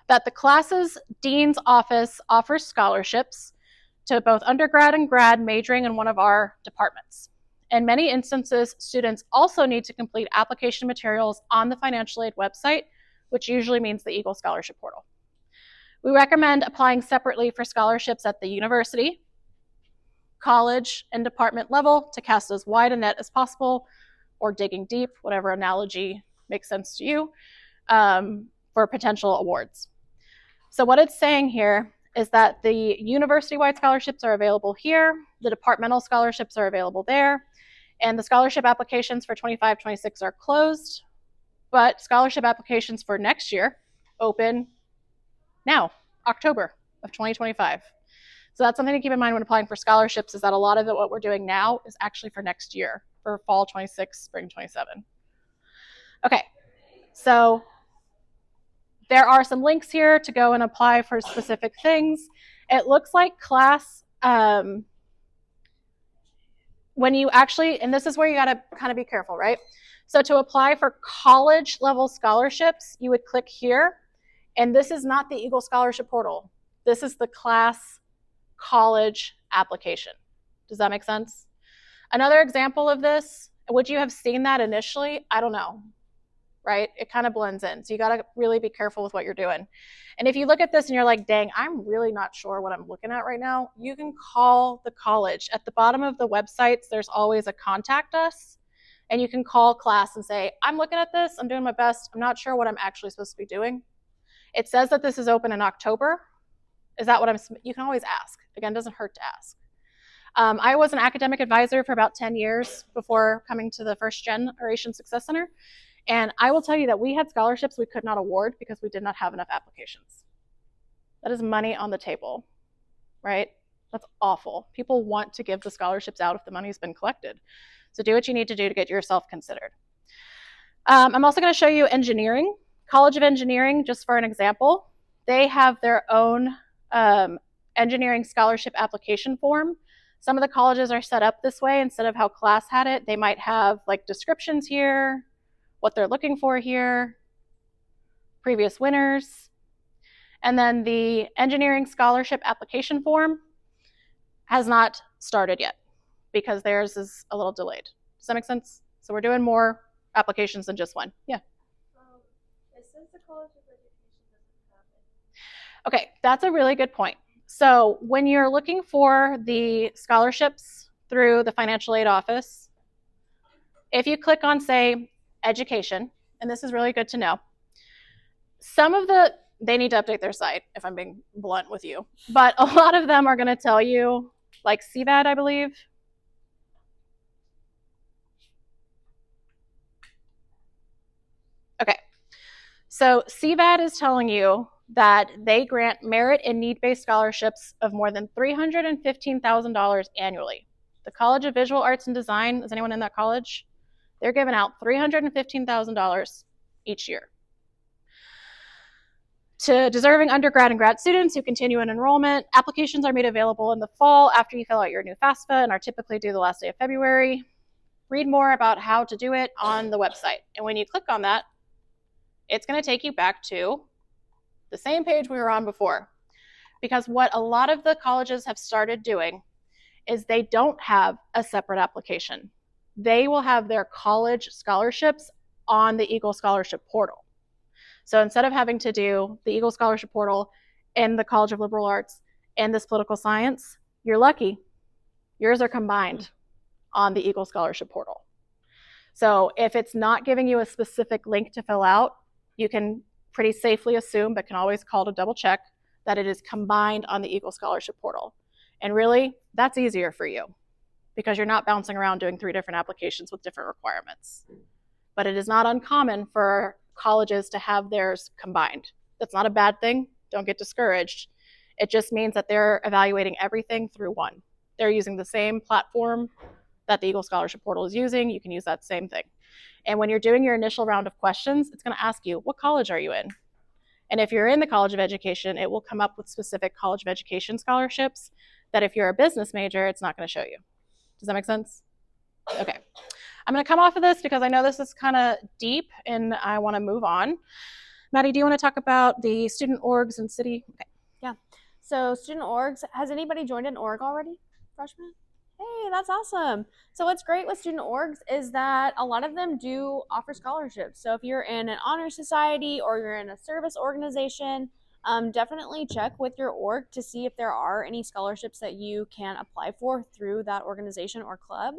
that the class's dean's office offers scholarships to both undergrad and grad majoring in one of our departments. In many instances, students also need to complete application materials on the financial aid website, which usually means the Eagle Scholarship Portal. We recommend applying separately for scholarships at the university, college, and department level to cast as wide a net as possible, or digging deep, whatever analogy makes sense to you, for potential awards. So what it's saying here is that the university-wide scholarships are available here, the departmental scholarships are available there, and the scholarship applications for 25-26 are closed, but scholarship applications for next year open now, October of 2025. So that's something to keep in mind when applying for scholarships, is that a lot of what we're doing now is actually for next year, for fall 26, spring 27. Okay, so there are some links here to go and apply for specific things. It looks like class, when you actually, and this is where you gotta kind of be careful, right? So to apply for college level scholarships, you would click here, and this is not the Eagle Scholarship Portal. This is the class college application. Does that make sense? Another example of this, would you have seen that initially? I don't know, right? It kind of blends in. So you got to really be careful with what you're doing. And if you look at this and you're like, dang, I'm really not sure what I'm looking at right now, you can call the college. At the bottom of the websites, there's always a contact us, and you can call class and say, I'm looking at this, I'm doing my best, I'm not sure what I'm actually supposed to be doing. It says that this is open in October. Is that what you can always ask. Again, it doesn't hurt to ask. I was an academic advisor for about 10 years before coming to the First Generation Success Center. And I will tell you that we had scholarships we could not award because we did not have enough applications. That is money on the table, right? That's awful. People want to give the scholarships out if the money's been collected. So do what you need to do to get yourself considered. I'm also going to show you engineering. College of Engineering, just for an example, they have their own engineering scholarship application form. Some of the colleges are set up this way instead of how class had it. They might have like descriptions here, what they're looking for here, previous winners. And then the engineering scholarship application form has not started yet because theirs is a little delayed. Does that make sense? So we're doing more applications than just one. Yeah. It says the College of Education doesn't have it. Okay, that's a really good point. So when you're looking for the scholarships through the financial aid office, if you click on, say, education, and this is really good to know, they need to update their site, if I'm being blunt with you, but a lot of them are going to tell you, like CVAD, I believe. Okay, so CVAD is telling you that they grant merit and need-based scholarships of more than $315,000 annually. The College of Visual Arts and Design, is anyone in that college? They're giving out $315,000 each year to deserving undergrad and grad students who continue in enrollment. Applications are made available in the fall after you fill out your new FAFSA and are typically due the last day of February. Read more about how to do it on the website. And when you click on that, it's going to take you back to the same page we were on before. Because what a lot of the colleges have started doing is they don't have a separate application. They will have their college scholarships on the Eagle Scholarship Portal. So instead of having to do the Eagle Scholarship Portal and the College of Liberal Arts and this political science, you're lucky. Yours are combined on the Eagle Scholarship Portal. So if it's not giving you a specific link to fill out, you can pretty safely assume, but can always call to double check, that it is combined on the Eagle Scholarship Portal. And really, that's easier for you because you're not bouncing around doing 3 different applications with different requirements. But it is not uncommon for colleges to have theirs combined. That's not a bad thing. Don't get discouraged. It just means that they're evaluating everything through one. They're using the same platform that the Eagle Scholarship Portal is using. You can use that same thing. And when you're doing your initial round of questions, it's going to ask you, what college are you in? And if you're in the College of Education, it will come up with specific College of Education scholarships that if you're a business major, it's not going to show you. Does that make sense? Okay. I'm going to come off of this because I know this is kind of deep and I want to move on. Maddie, do you want to talk about the student orgs and city? Okay. Yeah. So student orgs, has anybody joined an org already? Freshmen? Hey, that's awesome. So what's great with student orgs is that a lot of them do offer scholarships. So if you're in an honor society or you're in a service organization, definitely check with your org to see if there are any scholarships that you can apply for through that organization or club.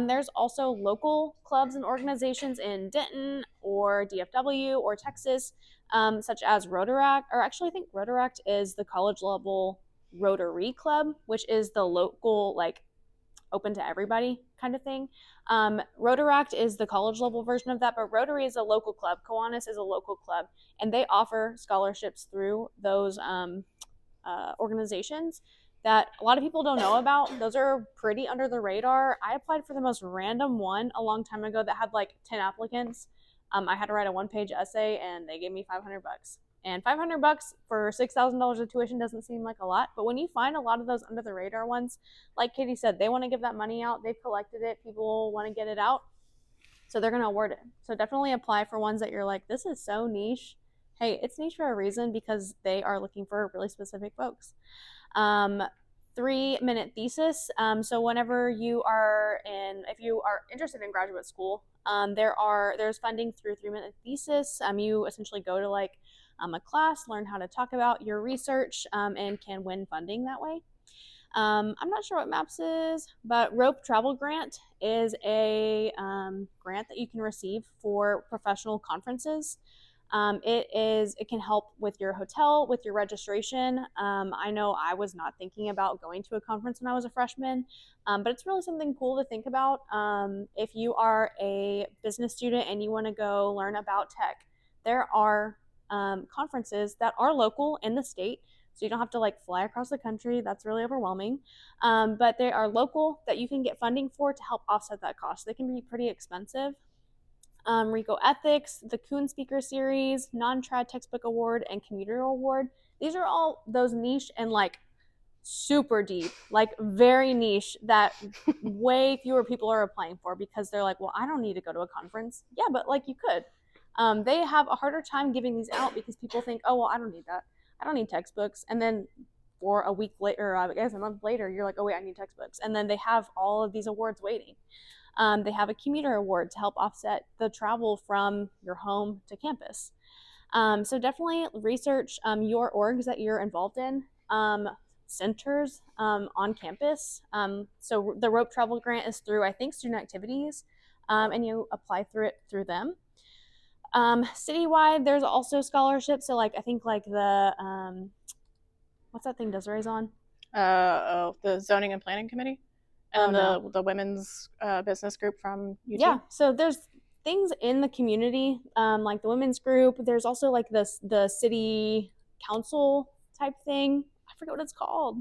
There's also local clubs and organizations in Denton or DFW or Texas, such as Rotaract, or actually I think Rotaract is the college level Rotary Club, which is the local, like, open to everybody kind of thing. Rotaract is the college level version of that, but Rotary is a local club. Kiwanis is a local club, and they offer scholarships through those organizations that a lot of people don't know about. Those are pretty under the radar. I applied for the most random one a long time ago that had like 10 applicants. I had to write a 1-page essay and they gave me $500. And $500 for $6,000 of tuition doesn't seem like a lot, but when you find a lot of those under the radar ones, like Katie said, they want to give that money out. They've collected it. People want to get it out. So they're going to award it. So definitely apply for ones that you're like, this is so niche. Hey, it's niche for a reason because they are looking for really specific folks. 3-minute thesis. So whenever you are if you are interested in graduate school, there's funding through 3-minute thesis. You essentially go to like a class, learn how to talk about your research, and can win funding that way. I'm not sure what MAPS is, but Rope Travel Grant is a grant that you can receive for professional conferences. It can help with your hotel, with your registration. I know I was not thinking about going to a conference when I was a freshman, but it's really something cool to think about. If you are a business student and you want to go learn about tech, there are conferences that are local in the state, so you don't have to like fly across the country. That's really overwhelming. But they are local that you can get funding for to help offset that cost. They can be pretty expensive. Rico Ethics, the Kuhn Speaker Series, Non-Trad Textbook Award, and Commuter Award. These are all those niche and like super deep, like very niche that way fewer people are applying for because they're like, well, I don't need to go to a conference. Yeah, but like you could. They have a harder time giving these out because people think, oh, well, I don't need that. I don't need textbooks. And then for a week later, I guess a month later, you're like, oh, wait, I need textbooks. And then they have all of these awards waiting. They have a commuter award to help offset the travel from your home to campus. So definitely research your orgs that you're involved in, centers on campus. So the Rope Travel Grant is through, I think, Student Activities, and you apply through them. Citywide, there's also scholarships. So like I think like the what's that thing Desiree's on? The Zoning and Planning Committee, and no. the women's business group from UT. Yeah, so there's things in the community, like the women's group. There's also like the city council type thing. I forget what it's called.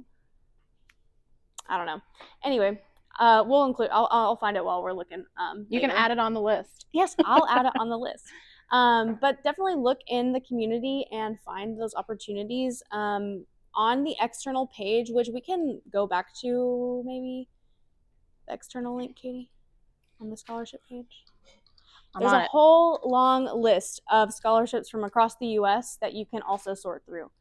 I don't know. Anyway, we'll include. I'll find it while we're looking. You can later. add it on the list. Yes, I'll add it on the list. But definitely look in the community and find those opportunities on the external page, which we can go back to maybe the external link, Katie, on the scholarship page. There's a whole long list of scholarships from across the U.S. that you can also sort through.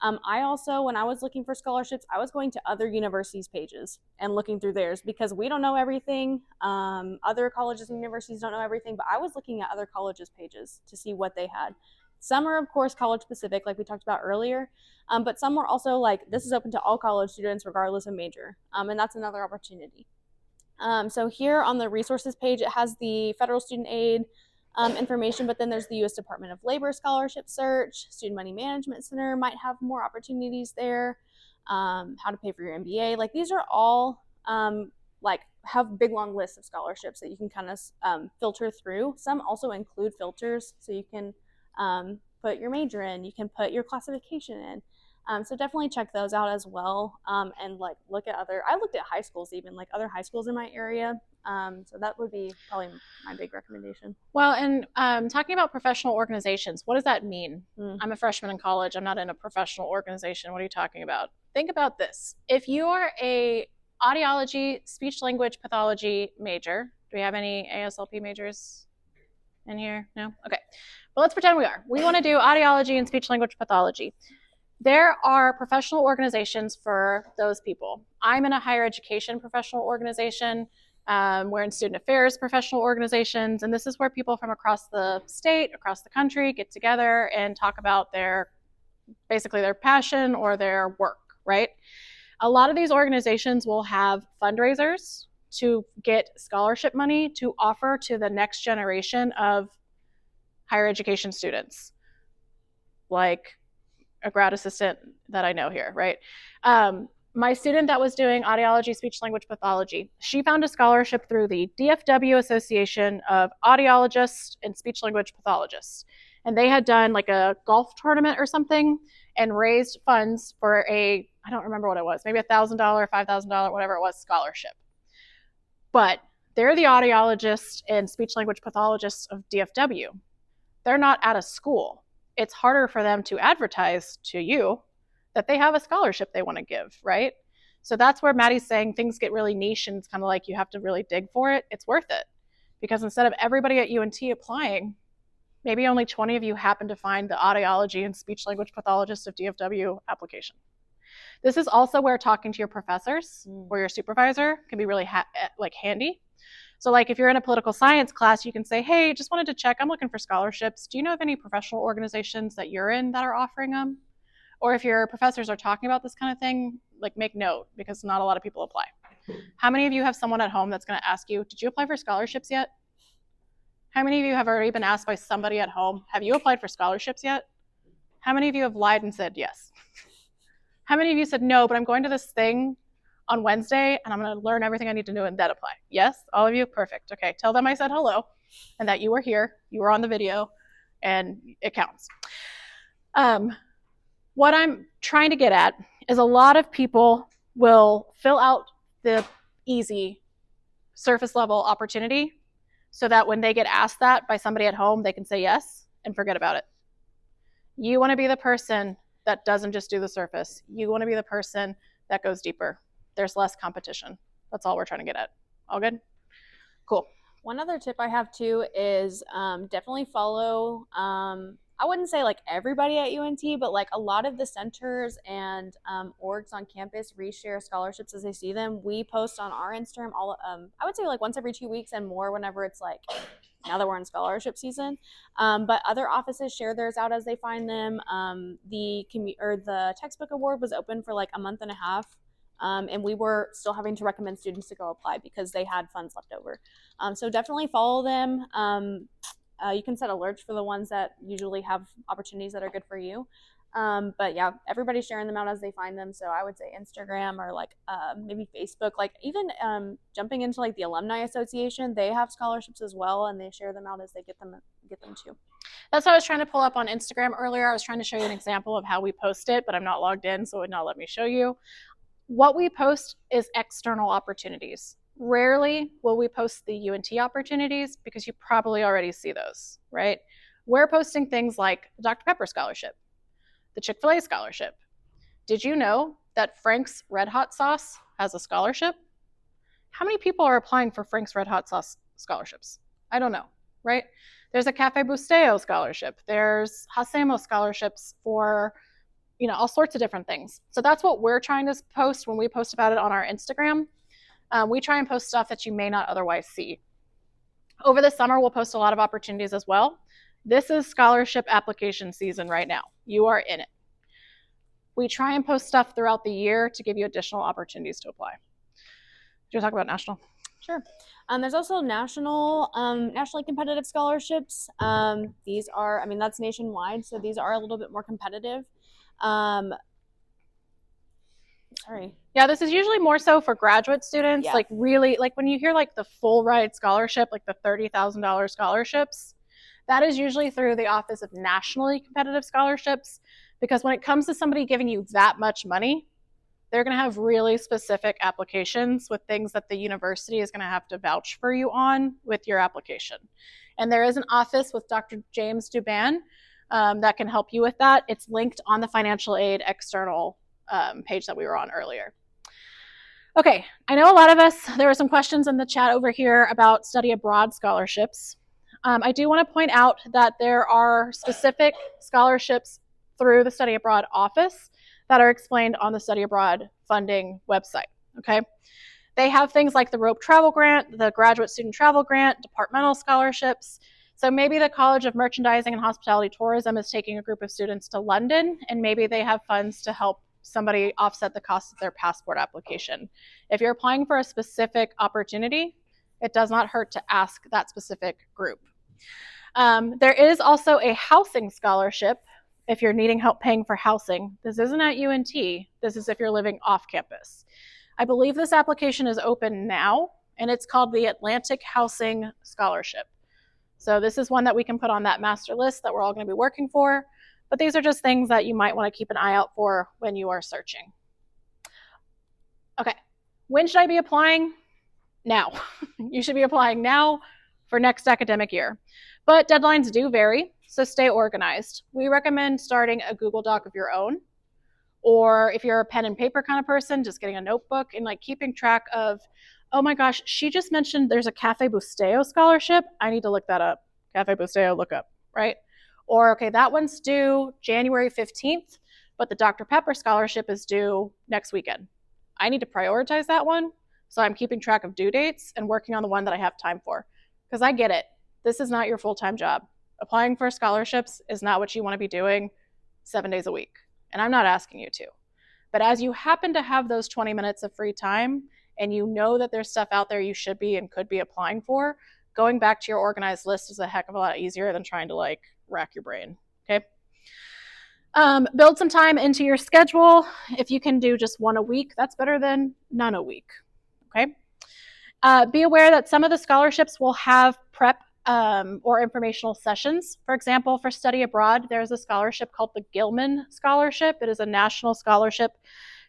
I also, when I was looking for scholarships, I was going to other universities' pages and looking through theirs because we don't know everything. Other colleges and universities don't know everything, but I was looking at other colleges' pages to see what they had. Some are, of course, college specific, like we talked about earlier, but some were also like, this is open to all college students regardless of major, and that's another opportunity. So here on the resources page, it has the federal student aid information, but then there's the U.S. Department of Labor scholarship search. Student Money Management Center might have more opportunities there. How to pay for your MBA. Like these are all like have big long lists of scholarships that you can kind of filter through. Some also include filters, so you can put your major in, you can put your classification in. So definitely check those out as well, and like look at I looked at high schools, even like other high schools in my area. So that would be probably my big recommendation. Well, and talking about professional organizations, what does that mean? I'm a freshman in college. I'm not in a professional organization. What are you talking about? Think about this. If you are a audiology, speech language pathology major, do we have any ASLP majors in here? No? Okay. Well, let's pretend we are. We want to do audiology and speech language pathology. There are professional organizations for those people. I'm in a higher education professional organization. We're in student affairs professional organizations, and this is where people from across the state, across the country get together and talk about basically their passion or their work, right? A lot of these organizations will have fundraisers to get scholarship money to offer to the next generation of higher education students, like a grad assistant that I know here, right? My student that was doing audiology, speech language pathology, she found a scholarship through the DFW Association of Audiologists and Speech Language Pathologists. And they had done like a golf tournament or something and raised funds for I don't remember what it was, maybe $1,000, $5,000, whatever it was, scholarship. But they're the audiologists and speech language pathologists of DFW. They're not at a school. It's harder for them to advertise to you that they have a scholarship they want to give, right? So that's where Maddie's saying things get really niche and it's kind of like you have to really dig for it. It's worth it because instead of everybody at UNT applying, maybe only 20 of you happen to find the audiology and speech language pathologist of DFW application. This is also where talking to your professors or your supervisor can be really handy. So like if you're in a political science class, you can say, hey, just wanted to check, I'm looking for scholarships. Do you know of any professional organizations that you're in that are offering them? Or if your professors are talking about this kind of thing, like make note because not a lot of people apply. How many of you have someone at home that's going to ask you, did you apply for scholarships yet? How many of you have already been asked by somebody at home, have you applied for scholarships yet? How many of you have lied and said yes? How many of you said no, but I'm going to this thing on Wednesday and I'm going to learn everything I need to know and then apply? Yes, all of you? Perfect. Okay, tell them I said hello and that you were here, you were on the video, and it counts. What I'm trying to get at is a lot of people will fill out the easy surface level opportunity, so that when they get asked that by somebody at home, they can say yes and forget about it. You want to be the person that doesn't just do the surface. You want to be the person that goes deeper. There's less competition. That's all we're trying to get at. All good? Cool. One other tip I have too is definitely follow, I wouldn't say like everybody at UNT, but like a lot of the centers and orgs on campus reshare scholarships as they see them. We post on our Instagram I would say like once every 2 weeks and more whenever it's like now that we're in scholarship season. But other offices share theirs out as they find them. The textbook award was open for like a month and a half. And we were still having to recommend students to go apply because they had funds left over. So definitely follow them. You can set alerts for the ones that usually have opportunities that are good for you. But yeah, everybody's sharing them out as they find them. So I would say Instagram or like maybe Facebook, like even jumping into like the Alumni Association, they have scholarships as well, and they share them out as they get them too. That's what I was trying to pull up on Instagram earlier. I was trying to show you an example of how we post it, but I'm not logged in, so it would not let me show you. What we post is external opportunities. Rarely will we post the UNT opportunities because you probably already see those, right? We're posting things like the Dr. Pepper Scholarship, the Chick-fil-A Scholarship. Did you know that Frank's Red Hot Sauce has a scholarship? How many people are applying for Frank's Red Hot Sauce scholarships? I don't know, right? There's a Cafe Bustelo scholarship. There's Hacemos scholarships for all sorts of different things. So that's what we're trying to post when we post about it on our Instagram. We try and post stuff that you may not otherwise see. Over the summer, we'll post a lot of opportunities as well. This is scholarship application season right now. You are in it. We try and post stuff throughout the year to give you additional opportunities to apply. Do you want to talk about national? Sure. There's also nationally competitive scholarships. These are, that's nationwide, so these are a little bit more competitive. Yeah, this is usually more so for graduate students. Yeah. Like really, like when you hear like the full ride scholarship, like the $30,000 scholarships, that is usually through the Office of Nationally Competitive Scholarships, because when it comes to somebody giving you that much money, they're going to have really specific applications with things that the university is going to have to vouch for you on with your application. And there is an office with Dr. James Duban that can help you with that. It's linked on the financial aid external page that we were on earlier. Okay, I know a lot of us, there were some questions in the chat over here about study abroad scholarships. I do want to point out that there are specific scholarships through the study abroad office that are explained on the study abroad funding website, okay? They have things like the ROPE travel grant, the graduate student travel grant, departmental scholarships. So maybe the College of Merchandising and Hospitality Tourism is taking a group of students to London, and maybe they have funds to help somebody offset the cost of their passport application. If you're applying for a specific opportunity, it does not hurt to ask that specific group. There is also a housing scholarship if you're needing help paying for housing. This isn't at UNT. This is if you're living off campus. I believe this application is open now, and it's called the Atlantic Housing Scholarship. So this is one that we can put on that master list that we're all going to be working for. But these are just things that you might want to keep an eye out for when you are searching. Okay, when should I be applying? Now. You should be applying now for next academic year. But deadlines do vary, so stay organized. We recommend starting a Google Doc of your own, or if you're a pen and paper kind of person, just getting a notebook and like keeping track of, oh my gosh, she just mentioned there's a Cafe Bustelo scholarship. I need to look that up. Cafe Bustelo, look up, right? Or, okay, that one's due January 15th, but the Dr. Pepper scholarship is due next weekend. I need to prioritize that one, so I'm keeping track of due dates and working on the one that I have time for. Because I get it. This is not your full-time job. Applying for scholarships is not what you want to be doing 7 days a week. And I'm not asking you to. But as you happen to have those 20 minutes of free time, and you know that there's stuff out there you should be and could be applying for, going back to your organized list is a heck of a lot easier than trying to like rack your brain, okay? Build some time into your schedule. If you can do just one a week, that's better than none a week, okay? Be aware that some of the scholarships will have prep or informational sessions. For example, for study abroad, there's a scholarship called the Gilman Scholarship. It is a national scholarship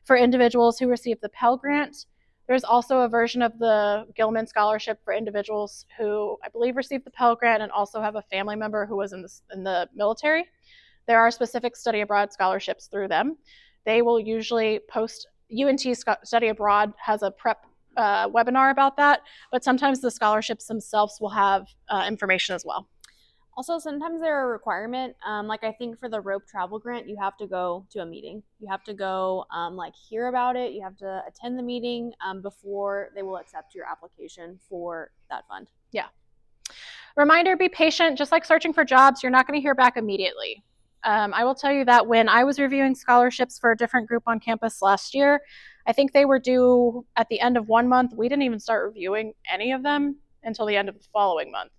for individuals who receive the Pell Grant. There's also a version of the Gilman Scholarship for individuals who I believe received the Pell Grant and also have a family member who was in the military. There are specific study abroad scholarships through them. They will usually post, UNT Study Abroad has a prep webinar about that, but sometimes the scholarships themselves will have information as well. Also, sometimes they're a requirement. Like I think for the rope travel grant, you have to go to a meeting. You have to go like hear about it. You have to attend the meeting before they will accept your application for that fund. Yeah. Reminder, be patient. Just like searching for jobs, you're not going to hear back immediately. I will tell you that when I was reviewing scholarships for a different group on campus last year, I think they were due at the end of 1 month. We didn't even start reviewing any of them until the end of the following month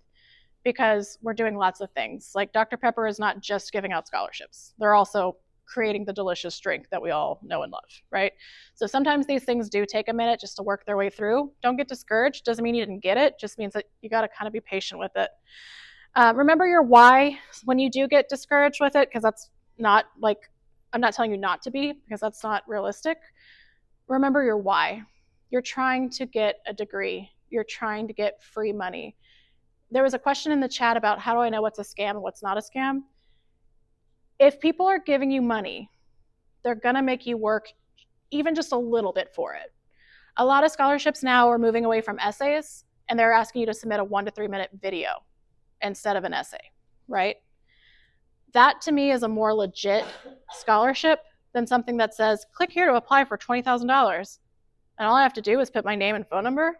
because we're doing lots of things. Like Dr. Pepper is not just giving out scholarships. They're also creating the delicious drink that we all know and love, right? So sometimes these things do take a minute just to work their way through. Don't get discouraged. Doesn't mean you didn't get it. Just means that you got to kind of be patient with it. Remember your why when you do get discouraged with it, because that's not like, I'm not telling you not to be, because that's not realistic. Remember your why. You're trying to get a degree. You're trying to get free money. There was a question in the chat about how do I know what's a scam and what's not a scam? If people are giving you money, they're going to make you work even just a little bit for it. A lot of scholarships now are moving away from essays, and they're asking you to submit a 1 to 3 minute video instead of an essay, right? That to me is a more legit scholarship than something that says, click here to apply for $20,000. And all I have to do is put my name and phone number.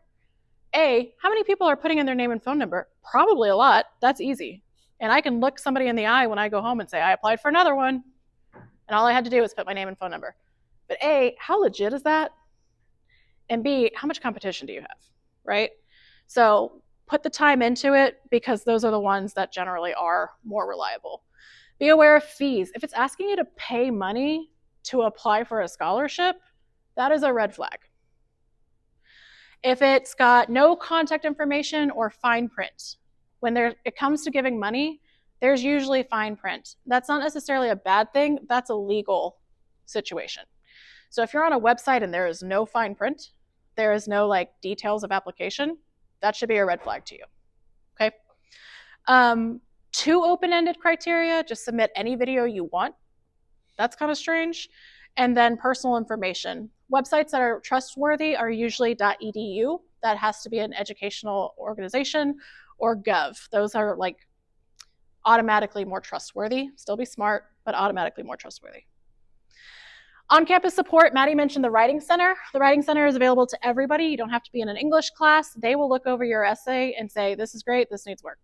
How many people are putting in their name and phone number? Probably a lot. That's easy. And I can look somebody in the eye when I go home and say, I applied for another one. And all I had to do was put my name and phone number. But how legit is that? And B, how much competition do you have, right? So put the time into it because those are the ones that generally are more reliable. Be aware of fees. If it's asking you to pay money to apply for a scholarship, that is a red flag. If it's got no contact information or fine print, when it comes to giving money, there's usually fine print. That's not necessarily a bad thing. That's a legal situation. So if you're on a website and there is no fine print, there is no like details of application, that should be a red flag to you, okay? 2 open-ended criteria, just submit any video you want. That's kind of strange. And then personal information. Websites that are trustworthy are usually .edu. That has to be an educational organization, or gov. Those are like automatically more trustworthy. Still be smart, but automatically more trustworthy. On-campus support, Maddie mentioned the Writing Center. The Writing Center is available to everybody. You don't have to be in an English class. They will look over your essay and say, this is great, this needs work.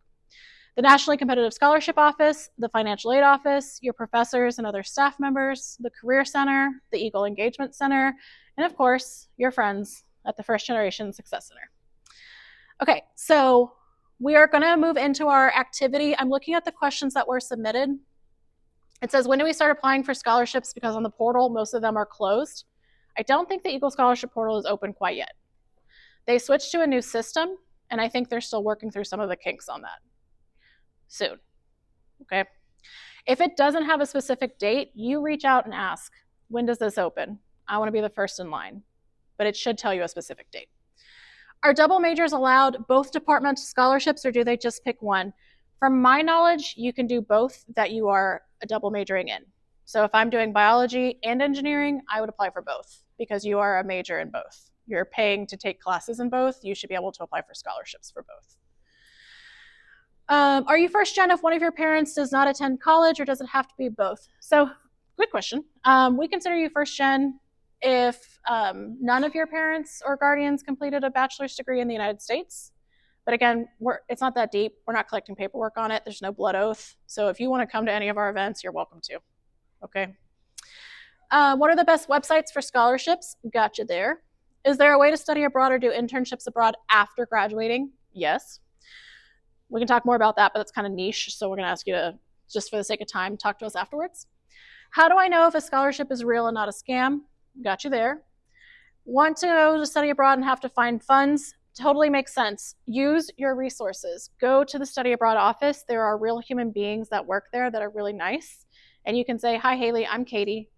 The Nationally Competitive Scholarship Office, the Financial Aid Office, your professors and other staff members, the Career Center, the Eagle Engagement Center, and of course, your friends at the First Generation Success Center. Okay, so we are gonna move into our activity. I'm looking at the questions that were submitted. It says, when do we start applying for scholarships? Because on the portal, most of them are closed. I don't think the Eagle Scholarship portal is open quite yet. They switched to a new system, and I think they're still working through some of the kinks on that. Soon, okay? If it doesn't have a specific date, you reach out and ask, when does this open? I wanna be the first in line, but it should tell you a specific date. Are double majors allowed both departmental scholarships, or do they just pick one? From my knowledge, you can do both that you are a double majoring in. So if I'm doing biology and engineering, I would apply for both because you are a major in both. You're paying to take classes in both. You should be able to apply for scholarships for both. Are you first gen if one of your parents does not attend college, or does it have to be both? So good question. We consider you first gen if none of your parents or guardians completed a bachelor's degree in the United States. But again, it's not that deep. We're not collecting paperwork on it. There's no blood oath. So if you want to come to any of our events, you're welcome to. Okay. What are the best websites for scholarships? Gotcha there. Is there a way to study abroad or do internships abroad after graduating? Yes. We can talk more about that, but that's kind of niche. So we're going to ask you to, just for the sake of time, talk to us afterwards. How do I know if a scholarship is real and not a scam? Got you there. Want to go to study abroad and have to find funds? Totally makes sense. Use your resources. Go to the study abroad office. There are real human beings that work there that are really nice. And you can say, hi, Haley, I'm Katie.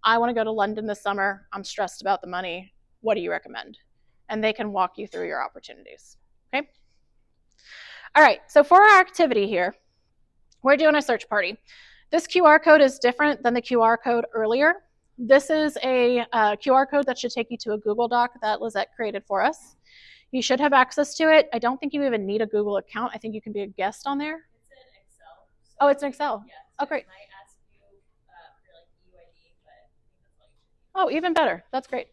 I want to go to London this summer. I'm stressed about the money. What do you recommend? and they can walk you through your opportunities. Okay? All right, so for our activity here, we're doing a search party. This QR code is different than the QR code earlier. This is a QR code that should take you to a Google Doc that Lizette created for us. You should have access to it. I don't think you even need a Google account. I think you can be a guest on there. It's in Excel. So Oh, it's in Excel. yeah, Oh, so great. it might ask you for like UID, but I think that's all you should Oh, even better. That's great.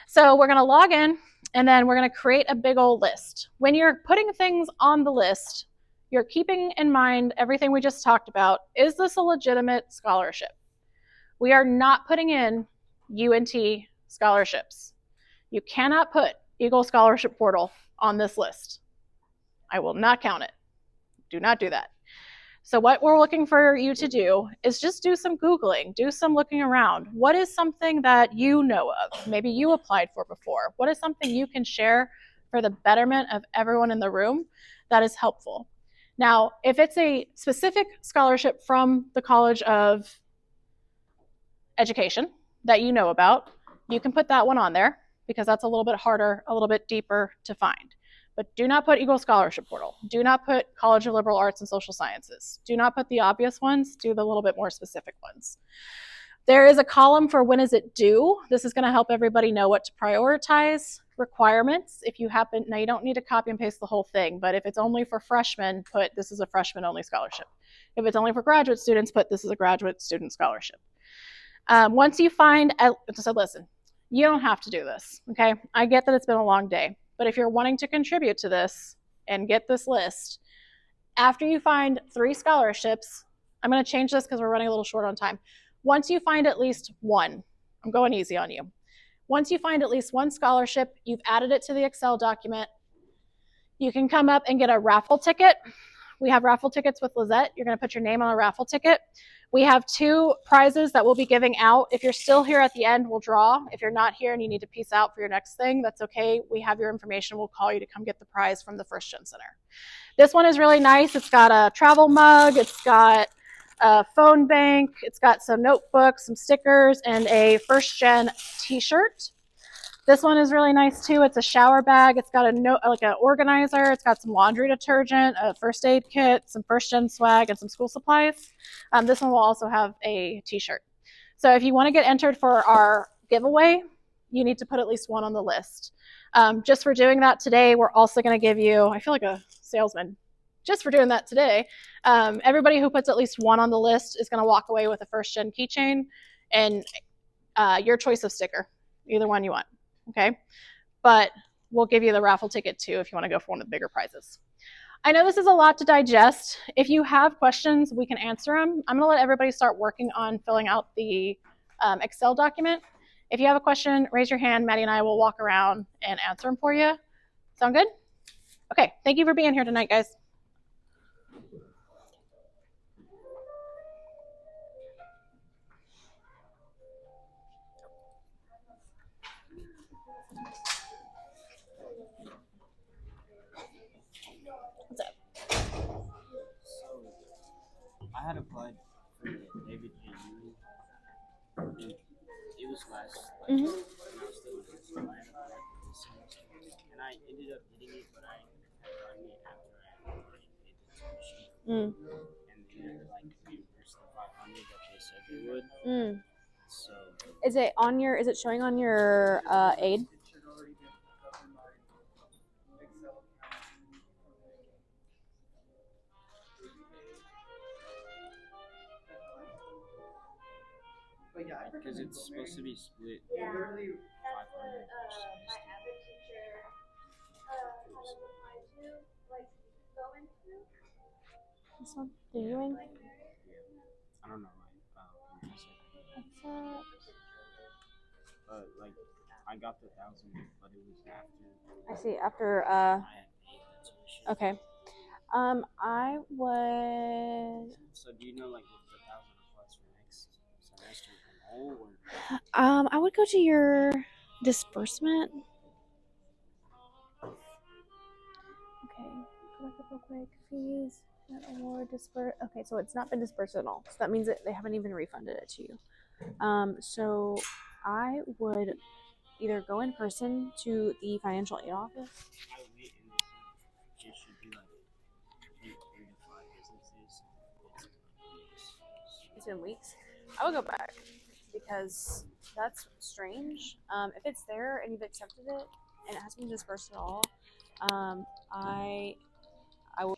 So we're going to log in, and then we're going to create a big old list. When you're putting things on the list, you're keeping in mind everything we just talked about. Is this a legitimate scholarship? We are not putting in UNT scholarships. You cannot put Eagle Scholarship Portal on this list. I will not count it. Do not do that. So what we're looking for you to do is just do some Googling, do some looking around. What is something that you know of? Maybe you applied for before. What is something you can share for the betterment of everyone in the room that is helpful? Now, if it's a specific scholarship from the College of Education that you know about, you can put that one on there because that's a little bit harder, a little bit deeper to find. But do not put Eagle Scholarship Portal. Do not put College of Liberal Arts and Social Sciences. Do not put the obvious ones. Do the little bit more specific ones. There is a column for when is it due. This is going to help everybody know what to prioritize. Requirements, if you happen, now you don't need to copy and paste the whole thing, but if it's only for freshmen, put this is a freshman only scholarship. If it's only for graduate students, put this is a graduate student scholarship. Once you find, so listen, you don't have to do this, okay? I get that it's been a long day, but if you're wanting to contribute to this and get this list, after you find 3 scholarships, I'm going to change this because we're running a little short on time. Once you find at least one, I'm going easy on you. Once you find at least one scholarship, you've added it to the Excel document, you can come up and get a raffle ticket. We have raffle tickets with Lizette. You're going to put your name on a raffle ticket. We have 2 prizes that we'll be giving out. If you're still here at the end, we'll draw. If you're not here and you need to peace out for your next thing, that's okay. We have your information. We'll call you to come get the prize from the First Gen Center. This one is really nice. It's got a travel mug. It's got a phone bank. It's got some notebooks, some stickers, and a First Gen t-shirt. This one is really nice too. It's a shower bag. It's got a note, like an organizer. It's got some laundry detergent, a first aid kit, some First Gen swag, and some school supplies. This one will also have a t-shirt. So if you want to get entered for our giveaway, you need to put at least one on the list. Just for doing that today, we're also going to give you, I feel like a salesman, just for doing that today, everybody who puts at least one on the list is going to walk away with a First Gen keychain and your choice of sticker, either one you want. Okay, but we'll give you the raffle ticket too if you want to go for one of the bigger prizes. I know this is a lot to digest. If you have questions, we can answer them. I'm going to let everybody start working on filling out the Excel document. If you have a question, raise your hand. Maddie and I will walk around and answer them for you. Sound good? Okay, thank you for being here tonight, guys. What's up? So I had applied for the David J. Ewing. And it was last when I was still in high school. I had applied for this semester, and I ended up getting it, but I had gotten it after I had already paid the tuition, and they never like reimbursed the 500 that they said they would. So Is it on your? Is it showing on your aid? It should already be up in my Excel account. But yeah, I because recommend it's Go supposed to Mary. be split Yeah. Literally, That's what 500 per my semester. avid teacher had us apply to, like, go into. This one, the Ewing. I don't know, like What's up? but like I got the 1,000, but it was after I see. After I had paid the tuition. okay. I would. So do you know like what the 1,000 plus for next semester from whole or? I would go to your disbursement. Okay, go back up real quick. Fees, net award, disperse. Okay, so it's not been dispersed at all. So that means that they haven't even refunded it to you. So I would either go in person to the financial aid office. I wait and it should be like 3 to 5 businesses. It's been weeks. I would go back because that's strange. If it's there and you've accepted it and it hasn't been dispersed at all, I will.